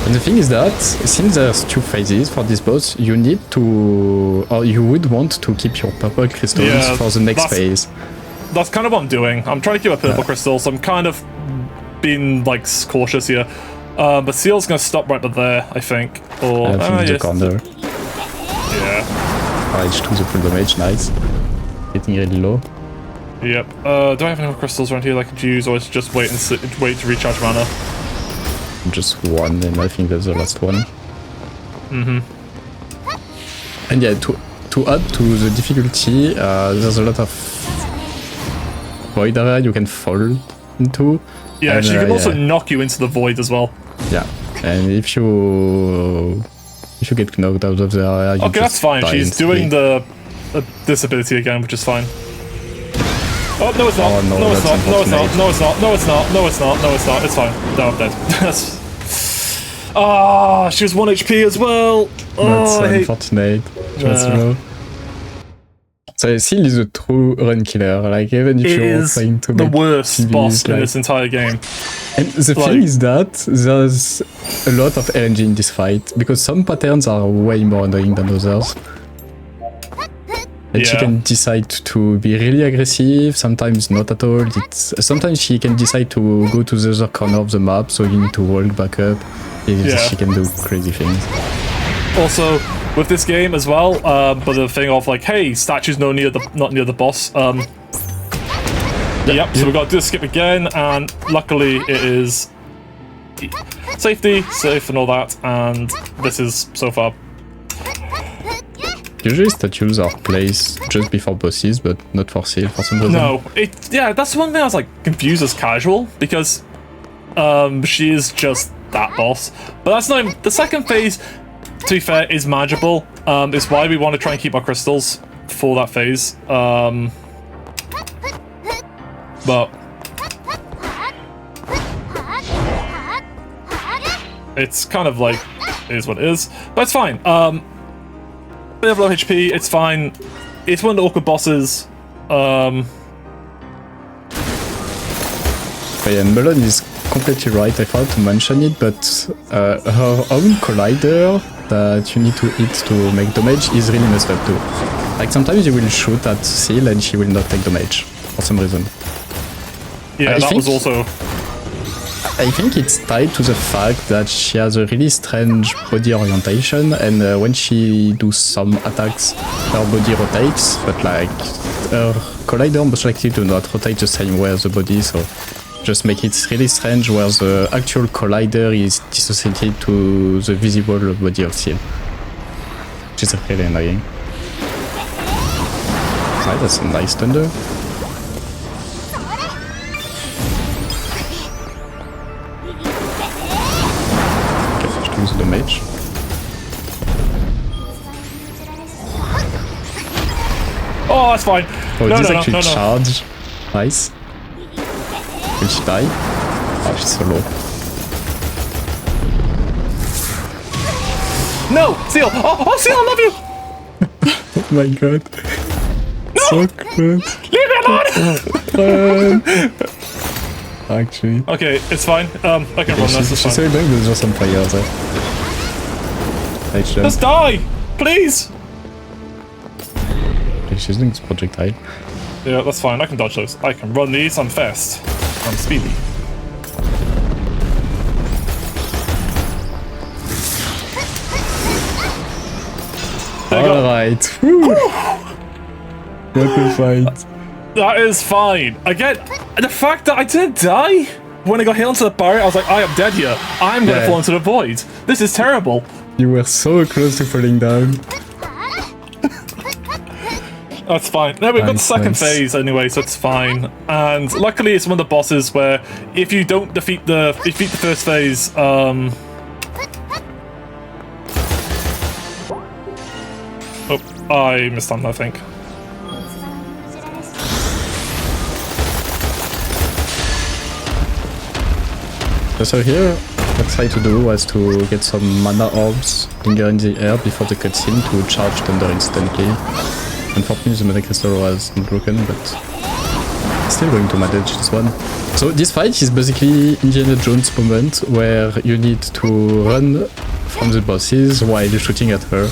S3: And the thing is that, since there's 2 phases for this boss, you need to... or you would want to keep your purple crystals for the next phase.
S2: That's kind of what I'm doing. I'm trying to keep a purple crystal, so I'm kind of being like cautious here. But Seal's gonna stop right there, I think. Or
S3: I think the corner.
S2: Yeah.
S3: H2 the full damage, nice. Getting really low.
S2: Yep. Do I have any more crystals around here that I could use, or is it just wait to recharge mana?
S3: Just one, and I think that's the last one. And yeah, to add to the difficulty, there's a lot of void area you can fall into.
S2: Yeah, and she can also knock you into the void as well.
S3: Yeah, and if you get knocked out of the area, you
S2: okay, that's fine. She's doing the disability again, which is fine. Oh, no it's not.
S3: Oh,
S2: no, it's not. No, it's not. No, it's not. No, it's not. No, it's not. No, it's not. It's fine. No, I'm dead. Ah, she was 1 HP as well.
S3: That's unfortunate. Just low. So Seal is a true run killer. Like even if you're trying to
S2: the
S3: make
S2: worst
S3: TVs,
S2: boss in this entire game.
S3: And the thing is that there's a lot of RNG in this fight because some patterns are way more annoying than others. And she can decide to be really aggressive, sometimes not at all. Sometimes she can decide to go to the other corner of the map, so you need to walk back up. She can do crazy things.
S2: Also, with this game as well, but the thing of like, hey, statues not near the boss. Yep, so we got to do the skip again, and luckily it is safe and all that, and this is so far.
S3: Usually statues are placed just before bosses, but not for Seal for some reason.
S2: No, that's one thing I was like confused as casual, because she is just that boss. But that's not even, the second phase, to be fair, is manageable. It's why we want to try and keep our crystals for that phase. But it's kind of like, it is what it is. But it's fine. Bit of low HP, it's fine. It's one of the awkward bosses.
S3: And Melon is completely right, I forgot to mention it, but her own collider that you need to hit to make damage is really messed up too. Like sometimes you will shoot at Seal and she will not take damage for some reason.
S2: Yeah, that was also...
S3: I think it's tied to the fact that she has a really strange body orientation, and when she does some attacks, her body rotates, but like her collider most likely do not rotate the same way as the body, so just make it really strange where the actual collider is dissociated to the visible body of Seal, which is really annoying. Right, that's a nice thunder. Use the mage.
S2: Oh, that's fine.
S3: Oh, this actually charge. Nice. Will she die? Oh, she's so low.
S2: No! Seal! Oh, Seal, I love you!
S3: Oh my god.
S2: No!
S3: So good.
S2: Leave me alone!
S3: Actually.
S2: Okay, it's fine. I can run this, it's fine.
S3: She's so annoying, there's just some fire there.
S2: Just die! Please!
S3: She's doing this projectile.
S2: Yeah, that's fine. I can dodge those. I can run these. I'm fast. I'm speedy.
S3: Alright. What a fight.
S2: That is fine. Again, the fact that I didn't die when I got hit onto the barrier, I was like, I am dead here. I'm gonna fall into the void. This is terrible.
S3: You were so close to falling down.
S2: That's fine. No, we've got the second phase anyway, so it's fine. And luckily, it's one of the bosses where if you don't defeat the first phase, oh, I missed on, I think.
S3: So here, what I tried to do was to get some mana orbs linger in the air before the cutscene to charge thunder instantly. Unfortunately, the mana crystal was broken, but still going to manage this one. So this fight is basically Indiana Jones moment where you need to run from the bosses while shooting at her,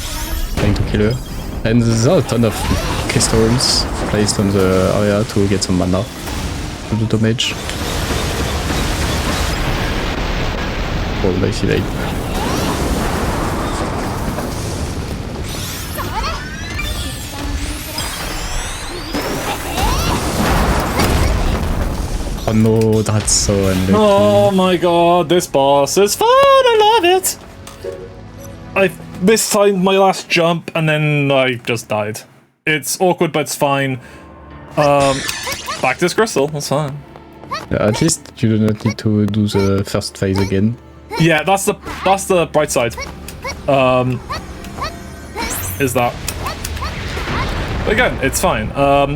S3: trying to kill her. And there are a ton of crystals placed on the area to get some mana to do damage. Oh, nice evade. Oh no, that's so unlucky.
S2: Oh my god, this boss is fun, I love it! I mistimed my last jump and then I just died. It's awkward, but it's fine. Back to this crystal, that's fine.
S3: Yeah, at least you do not need to do the first phase again.
S2: Yeah, that's the bright side. Is that. But again, it's fine.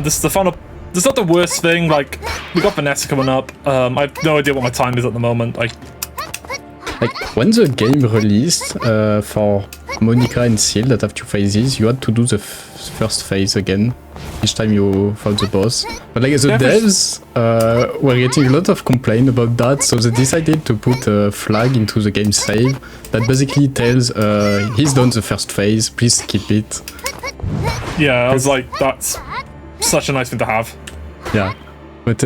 S2: This is the final. This is not the worst thing. Like, we got Vanessa coming up. I have no idea what my time is at the moment. Like
S3: when the game released for Monica and Seal that have 2 phases, you had to do the first phase again each time you fought the boss. But like the devs were getting a lot of complaint about that, so they decided to put a flag into the game save that basically tells he's done the first phase, please skip it.
S2: Yeah, I was like, that's such a nice thing to have.
S3: Yeah, but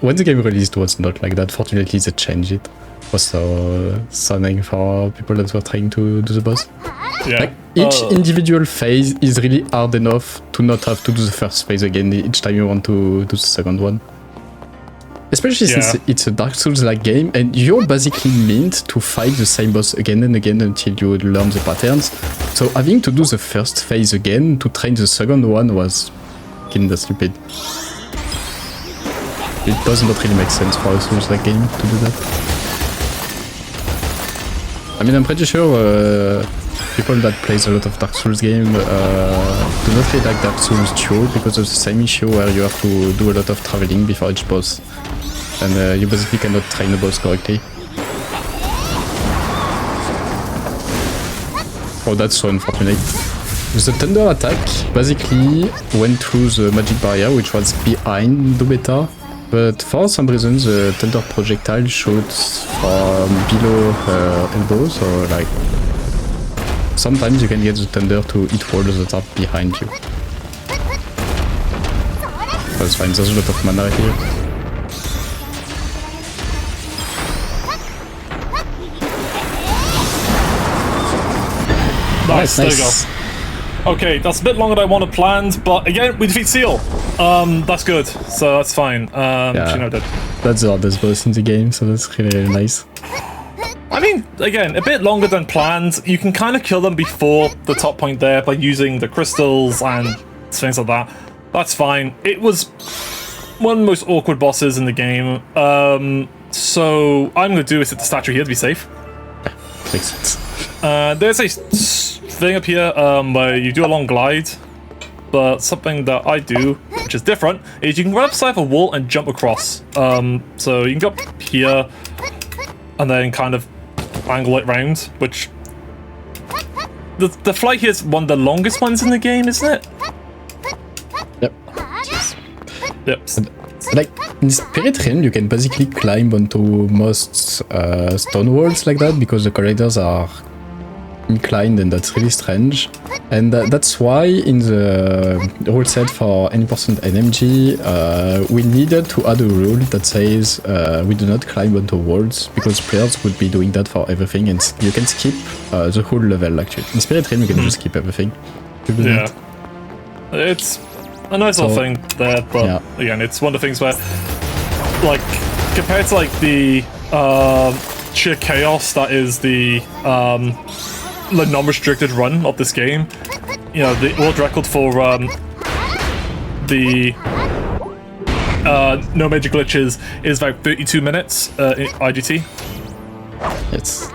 S3: when the game released, it was not like that. Fortunately, they changed it. It was so annoying for people that were trying to do the boss.
S2: Yeah.
S3: Like, each individual phase is really hard enough to not have to do the first phase again each time you want to do the second one. Especially since it's a Dark Souls-like game, and you're basically meant to fight the same boss again and again until you learn the patterns. So having to do the first phase again to train the second one was kinda stupid. It does not really make sense for a Souls-like game to do that. I mean, I'm pretty sure people that plays a lot of Dark Souls game do not really like Dark Souls 2 because of the same issue where you have to do a lot of traveling before each boss. And you basically cannot train the boss correctly. Oh, that's so unfortunate. The thunder attack basically went through the magic barrier which was behind Nobeta, but for some reason the thunder projectile shoots from below her elbow, so like sometimes you can get the thunder to hit walls that are behind you. That's fine, there's a lot of mana here.
S2: Nice, there you go. Okay, that's a bit longer than I wanted planned, but again, we defeat Seal. That's good, so that's fine.
S3: Yeah,
S2: you know that.
S3: That's the hardest boss in the game, so that's really, really nice.
S2: I mean, again, a bit longer than planned. You can kind of kill them before the top point there by using the crystals and things like that. That's fine. It was one of the most awkward bosses in the game. So I'm going to do is hit the statue here to be safe.
S3: Makes sense.
S2: There's a thing up here where you do a long glide, but something that I do, which is different, is you can run up the side of a wall and jump across. So you can go up here and then kind of angle it round, which the flight here is one of the longest ones in the game, isn't it?
S3: Yep.
S2: Yep.
S3: Like in Spirit Realm, you can basically climb onto most stone walls like that because the corridors are inclined, and that's really strange. And that's why in the rule set for any % NMG, we needed to add a rule that says we do not climb onto walls, because players would be doing that for everything, and you can skip the whole level actually. In Spirit Realm, you can just skip everything.
S2: Yeah. It's a nice little thing there, but again, it's one of the things where, like, compared to like the sheer chaos that is the the non-restricted run of this game, you know, the world record for the no major glitches is about 32 minutes in IGT.
S3: Yes.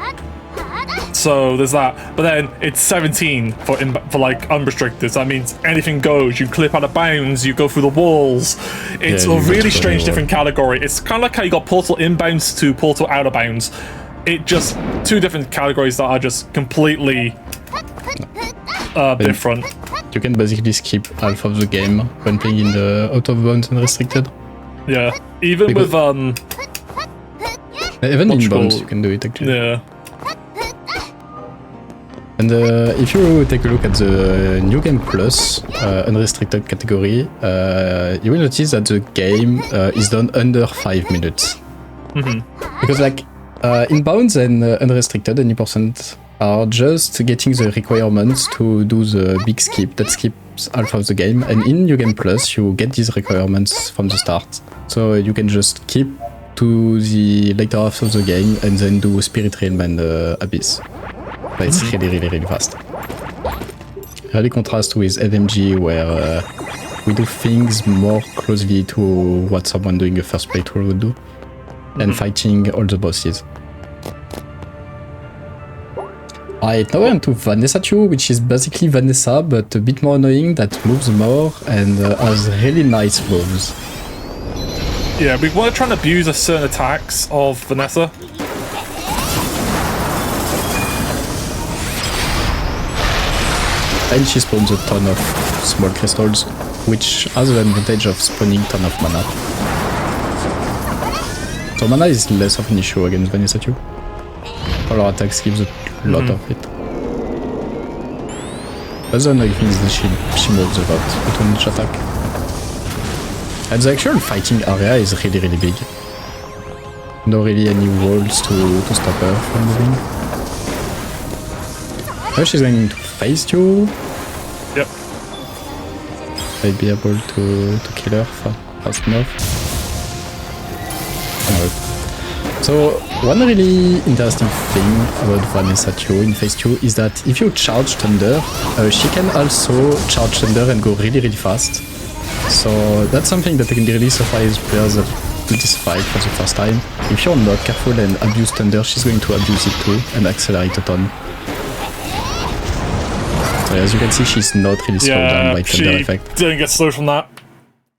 S2: So there's that, but then it's 17 for like unrestricted. So that means anything goes. You clip out of bounds. You go through the walls. It's a really strange different category. It's kind of like how you got Portal inbounds to Portal out of bounds. It just two different categories that are just completely different.
S3: You can basically skip half of the game when playing in the out of bounds and restricted.
S2: Yeah, even
S3: because
S2: with
S3: even in bounds you can do it actually.
S2: Yeah.
S3: And if you take a look at the New Game Plus unrestricted category, you will notice that the game is done under 5 minutes. Because like in bounds and unrestricted, any percent are just getting the requirements to do the big skip that skips half of the game, and in New Game Plus you get these requirements from the start, so you can just skip to the later half of the game and then do Spirit Realm and Abyss. But it's really fast. Really contrast with NMG where we do things more closely to what someone doing a first playthrough would do, and fighting all the bosses. Right, now we're on to Vanessa 2, which is basically Vanessa, but a bit more annoying, that moves more and has really nice moves.
S2: Yeah, we want to try and abuse certain attacks of Vanessa.
S3: And she spawns a ton of small crystals, which has the advantage of spawning a ton of mana. So mana is less of an issue against Vanessa 2. All our attacks gives a lot of it. But the annoying thing is that she moves a lot between each attack. And the actual fighting area is really big. No really any walls to stop her from moving. Now she's going to face you.
S2: Yep.
S3: I'd be able to kill her fast enough. Alright. So, one really interesting thing about Vanessa 2 in phase 2 is that if you charge Thunder, she can also charge Thunder and go really fast. So that's something that can really surprise players that do this fight for the first time. If you're not careful and abuse Thunder, she's going to abuse it too and accelerate a ton. So as you can see, she's not really slowed down by Thunder effect.
S2: Didn't get slowed from that.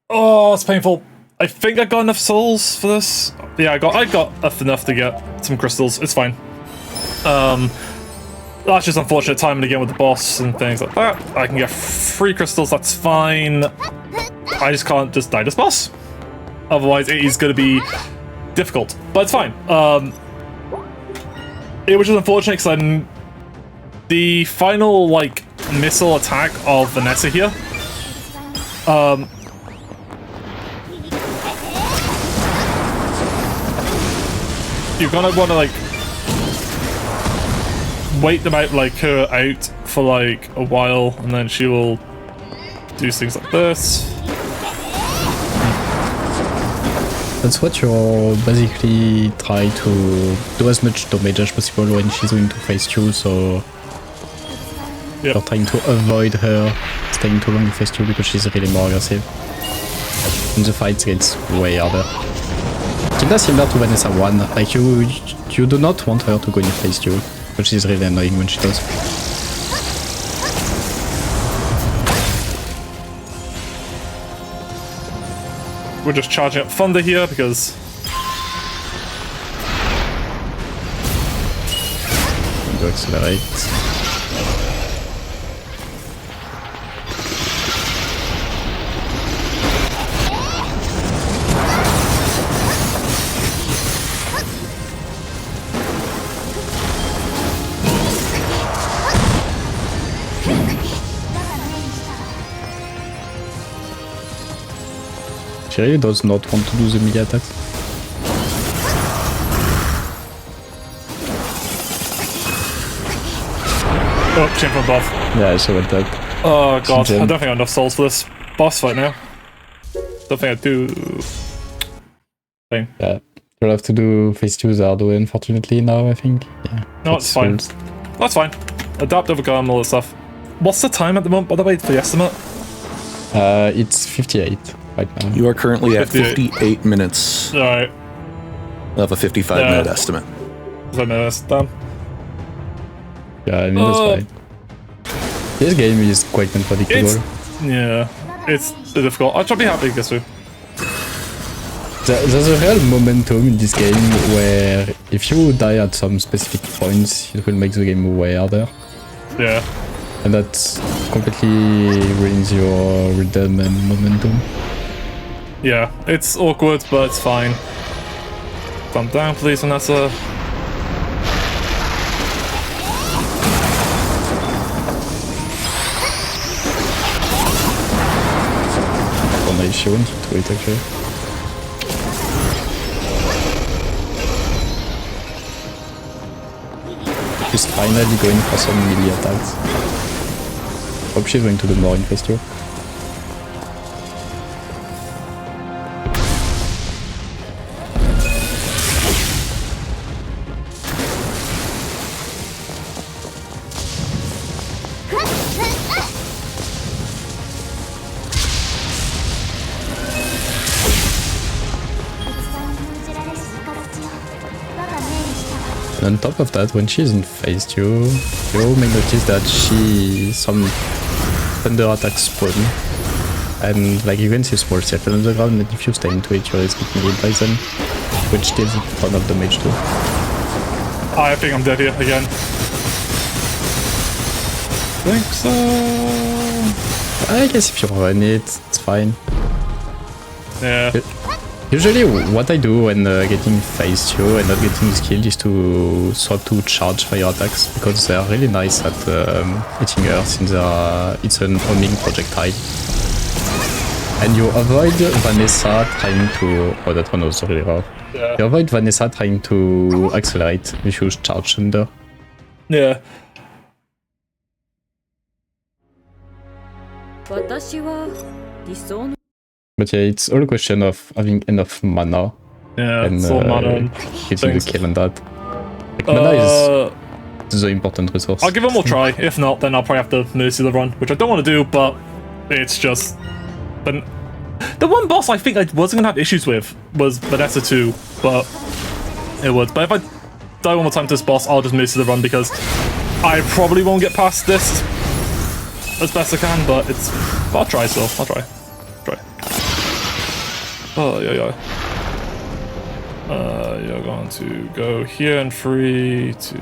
S2: Oh, it's painful. I think I got enough souls for this. Yeah, I got enough to get some crystals. It's fine. That's just unfortunate timing again with the boss and things like that. I can get 3 crystals, that's fine. I just can't just die this boss. Otherwise, it is going to be difficult. But it's fine. It was just unfortunate because the final, like, missile attack of Vanessa here. You're gonna want to, like, wait them out, like, her out for, like, a while, and then she will do things like this.
S3: That's what you're basically trying to do as much damage as possible when she's going to phase 2, so
S2: yep.
S3: You're trying to avoid her staying too long in phase 2 because she's really more aggressive. And the fight gets way harder. Kinda similar to Vanessa 1, like you do not want her to go in phase 2, which is really annoying when she does.
S2: We're just charging up Thunder here because...
S3: Go accelerate. She really does not want to do the melee attacks.
S2: Oh, came from above.
S3: Yeah, I saw that.
S2: Oh god, I don't think I have enough souls for this boss fight now. Don't think I do. Thing.
S3: Yeah, you'll have to do phase 2 the hard way, unfortunately, now, I think. Yeah.
S2: No, it's fine. That's fine. adapt, overcome, all that stuff. What's the time at the moment, by the way, for the estimate?
S3: It's 58 right now.
S1: You are currently at
S2: 58.
S1: 58 minutes
S2: Alright.
S1: of a 55-minute estimate.
S2: 5 minutes, damn.
S3: Yeah, I mean, that's fine. This game is quite unpredictable.
S2: It's difficult. I'll try to be happy to get through.
S3: There's a real momentum in this game where if you die at some specific points, it will make the game way harder.
S2: Yeah.
S3: And that completely ruins your rhythm and momentum.
S2: Yeah, it's awkward, but it's fine. Calm down, please, Vanessa.
S3: She went into it actually. She's finally going for some melee attacks. Hope she's going to do more in phase 2. On top of that, when she's in phase 2, you may notice that some thunder attacks spawn. And like you can see a small circle on the ground, and if you stay into it, you're getting hit by them, which deals a ton of damage too.
S2: I think I'm dead here again. Think so.
S3: I guess if you run it, it's fine.
S2: Yeah.
S3: Usually what I do when getting phase 2 and not getting skilled is to swap to charge fire attacks, because they are really nice at hitting her since it's an homing projectile. And you avoid Vanessa trying to... Oh, that one was really rough.
S2: Yeah.
S3: You avoid Vanessa trying to accelerate if you charge thunder.
S2: Yeah.
S3: But yeah, it's all a question of having enough mana.
S2: Yeah,
S3: and
S2: it's all mana.
S3: getting the kill on that. Like, mana is the important resource.
S2: I'll give it one more try. If not, then I'll probably have to Mercy the run, which I don't want to do, but it's just... The one boss I think I wasn't going to have issues with was Vanessa 2, but it would. But if I die one more time to this boss, I'll just Mercy the run, because I probably won't get past this as best I can, but it's... But I'll try still. I'll try. Oh, yeah. You're going to go here and 3, 2...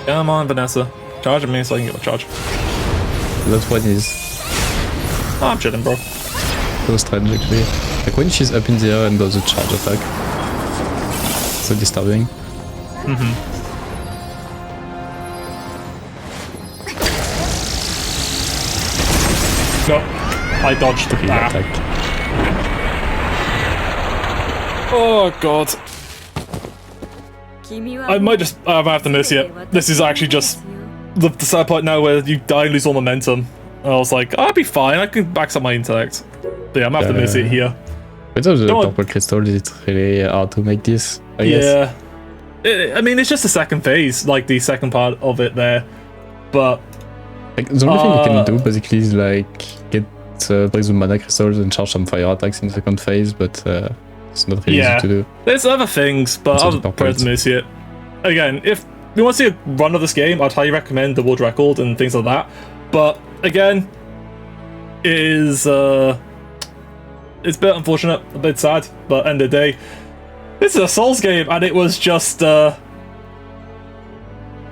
S2: Come on, Vanessa. Charge at me so I can get a charge.
S3: That one is...
S2: Oh, I'm chilling, bro.
S3: So strange actually. Like when she's up in the air and does a charge attack. So disturbing.
S2: No, I dodged the
S3: Attack.
S2: Oh god. I might just have to miss it. This is actually just the sad part now where you die and lose all momentum. I was like, I'll be fine, I can back up my intellect. But yeah, I'm gonna have to miss it here.
S3: Because of the purple crystals, it's really hard to make this, I guess.
S2: I mean, it's just the second phase, like the second part of it there. But...
S3: Like, the only thing you can do basically is like get break the mana crystals and charge some fire attacks in the second phase, but it's not really easy to do.
S2: There's other things, but I'll probably miss it. Again, if you want to see a run of this game, I'd highly recommend the world record and things like that. But again, it is it's a bit unfortunate, a bit sad, but end of the day, this is a Souls game, and it was just it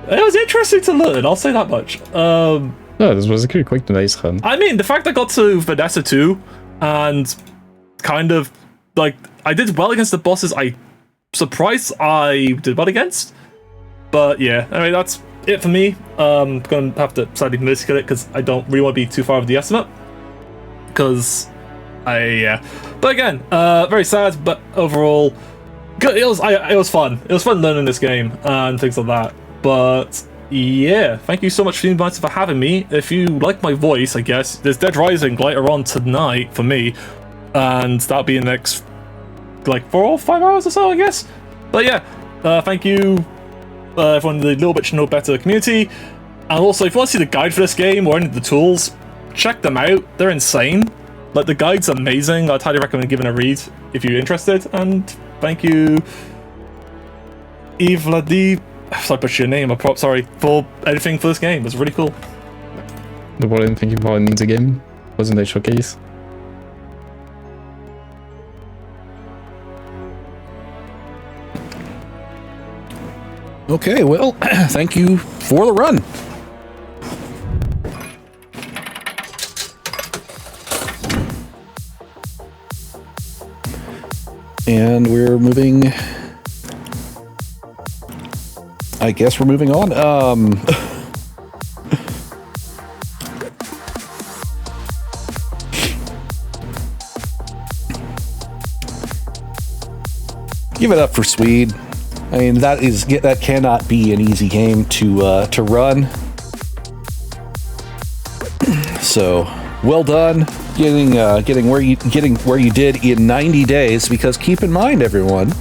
S2: was interesting to learn, I'll say that much.
S3: No, this was actually quite a nice run.
S2: I mean, the fact I got to Vanessa 2 and kind of like I did well against the bosses I surprised I did well against. But yeah, anyway, that's it for me. I'm gonna have to sadly mercy kill it because I don't really want to be too far over the estimate. Because but again, very sad, but overall, good. It was fun. It was fun learning this game and things like that. But yeah, thank you so much, Speedromizer, for having me. If you like my voice, I guess, there's Dead Rising later on tonight for me, and that'll be in the next, like, 4 or 5 hours or so, I guess. But yeah, thank you, everyone in the Little Bit Nobeta community. And also, if you want to see the guide for this game or any of the tools, check them out. They're insane. Like, the guide's amazing. I'd highly recommend giving a read if you're interested. And thank you, Evladi. Sorry, butchered your name. I'm sorry for anything for this game. It was really cool.
S3: No problem. Thank you for running the game. It was a nice showcase.
S1: Okay, well, thank you for the run. And we're moving. I guess we're moving on. Give it up for Swede. I mean, that cannot be an easy game to run. So, well done getting where you did in 90 days. Because keep in mind, everyone,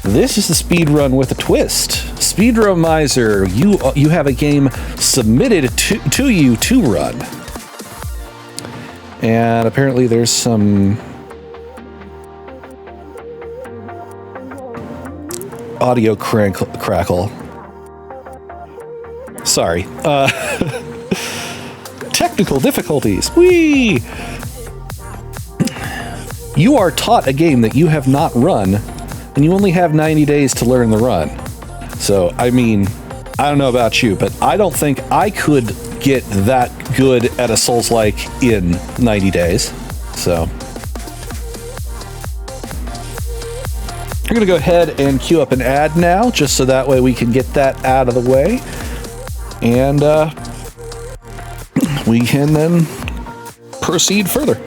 S1: this is the speed run with a twist. Speedromizer, you have a game submitted to you to run, and apparently there's some audio crackle. Sorry. Technical difficulties. Whee! You are taught a game that you have not run, and you only have 90 days to learn the run. So, I mean, I don't know about you, but I don't think I could get that good at a Souls-like in 90 days. So, we're going to go ahead and queue up an ad now, just so that way we can get that out of the way. And we can then proceed further.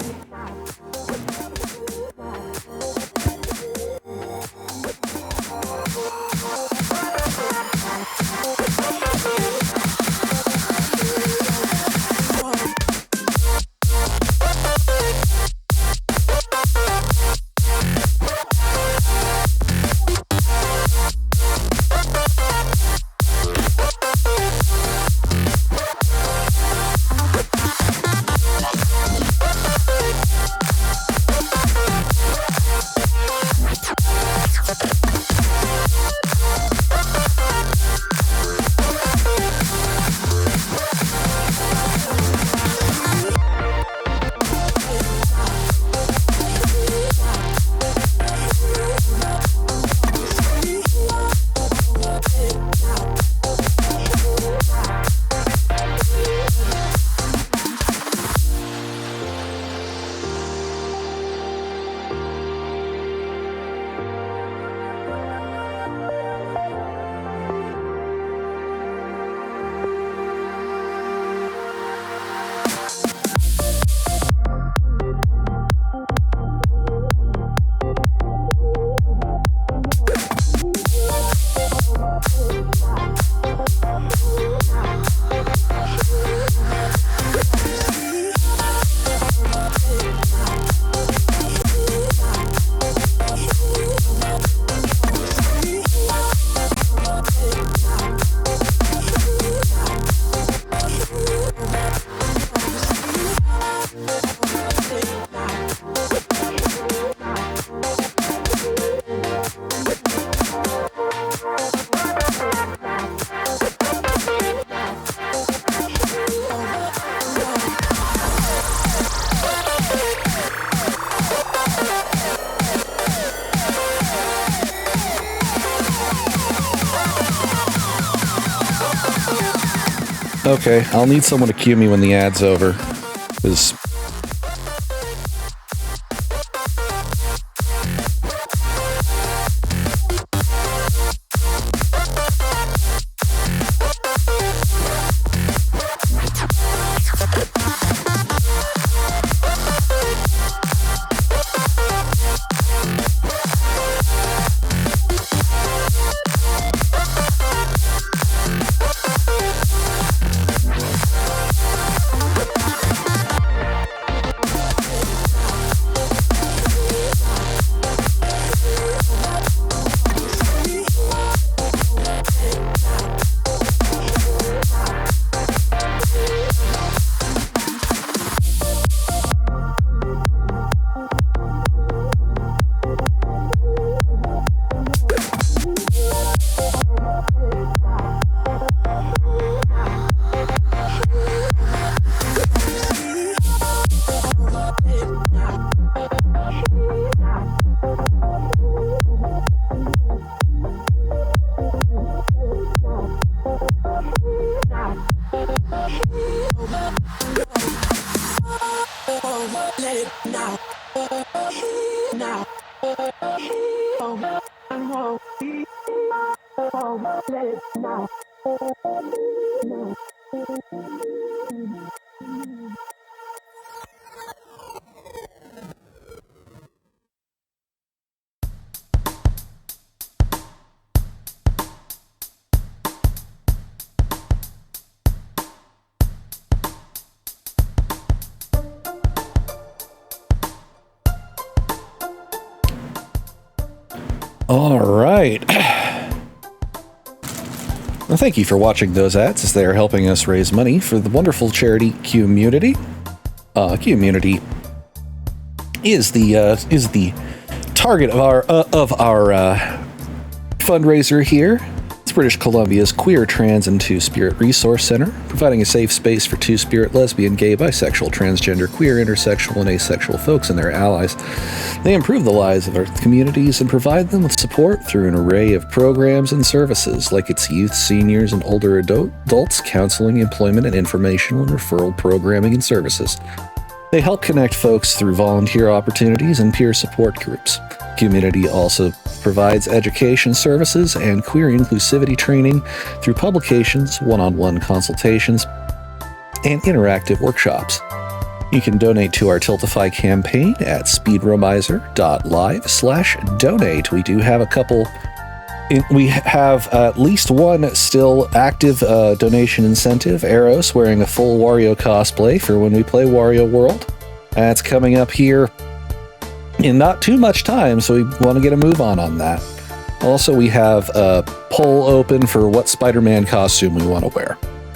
S1: Okay, I'll need someone to cue me when the ad's over. 'Cause All right. Well, thank you for watching those ads, as they are helping us raise money for the wonderful charity QMUNITY. QMUNITY is the target of our fundraiser here. It's British Columbia's Queer, Trans, and Two-Spirit Resource Center, providing a safe space for two-spirit, lesbian, gay, bisexual, transgender, queer, intersexual, and asexual folks and their allies. They improve the lives of our communities and provide them with support through an array of programs and services, like its youth, seniors, and older adults, counseling, employment, and informational and referral programming and services. They help connect folks through volunteer opportunities and peer support groups. QMUNITY also provides education services and queer inclusivity training through publications, one-on-one consultations, and interactive workshops. You can donate to our Tiltify campaign at speedromizer.live/donate. We do have a couple. We have at least one still active donation incentive, Eros, wearing a full Wario cosplay for when we play Wario World. That's coming up here in not too much time, so we want to get a move on that. Also, we have a poll open for what Spider-Man costume we want to wear.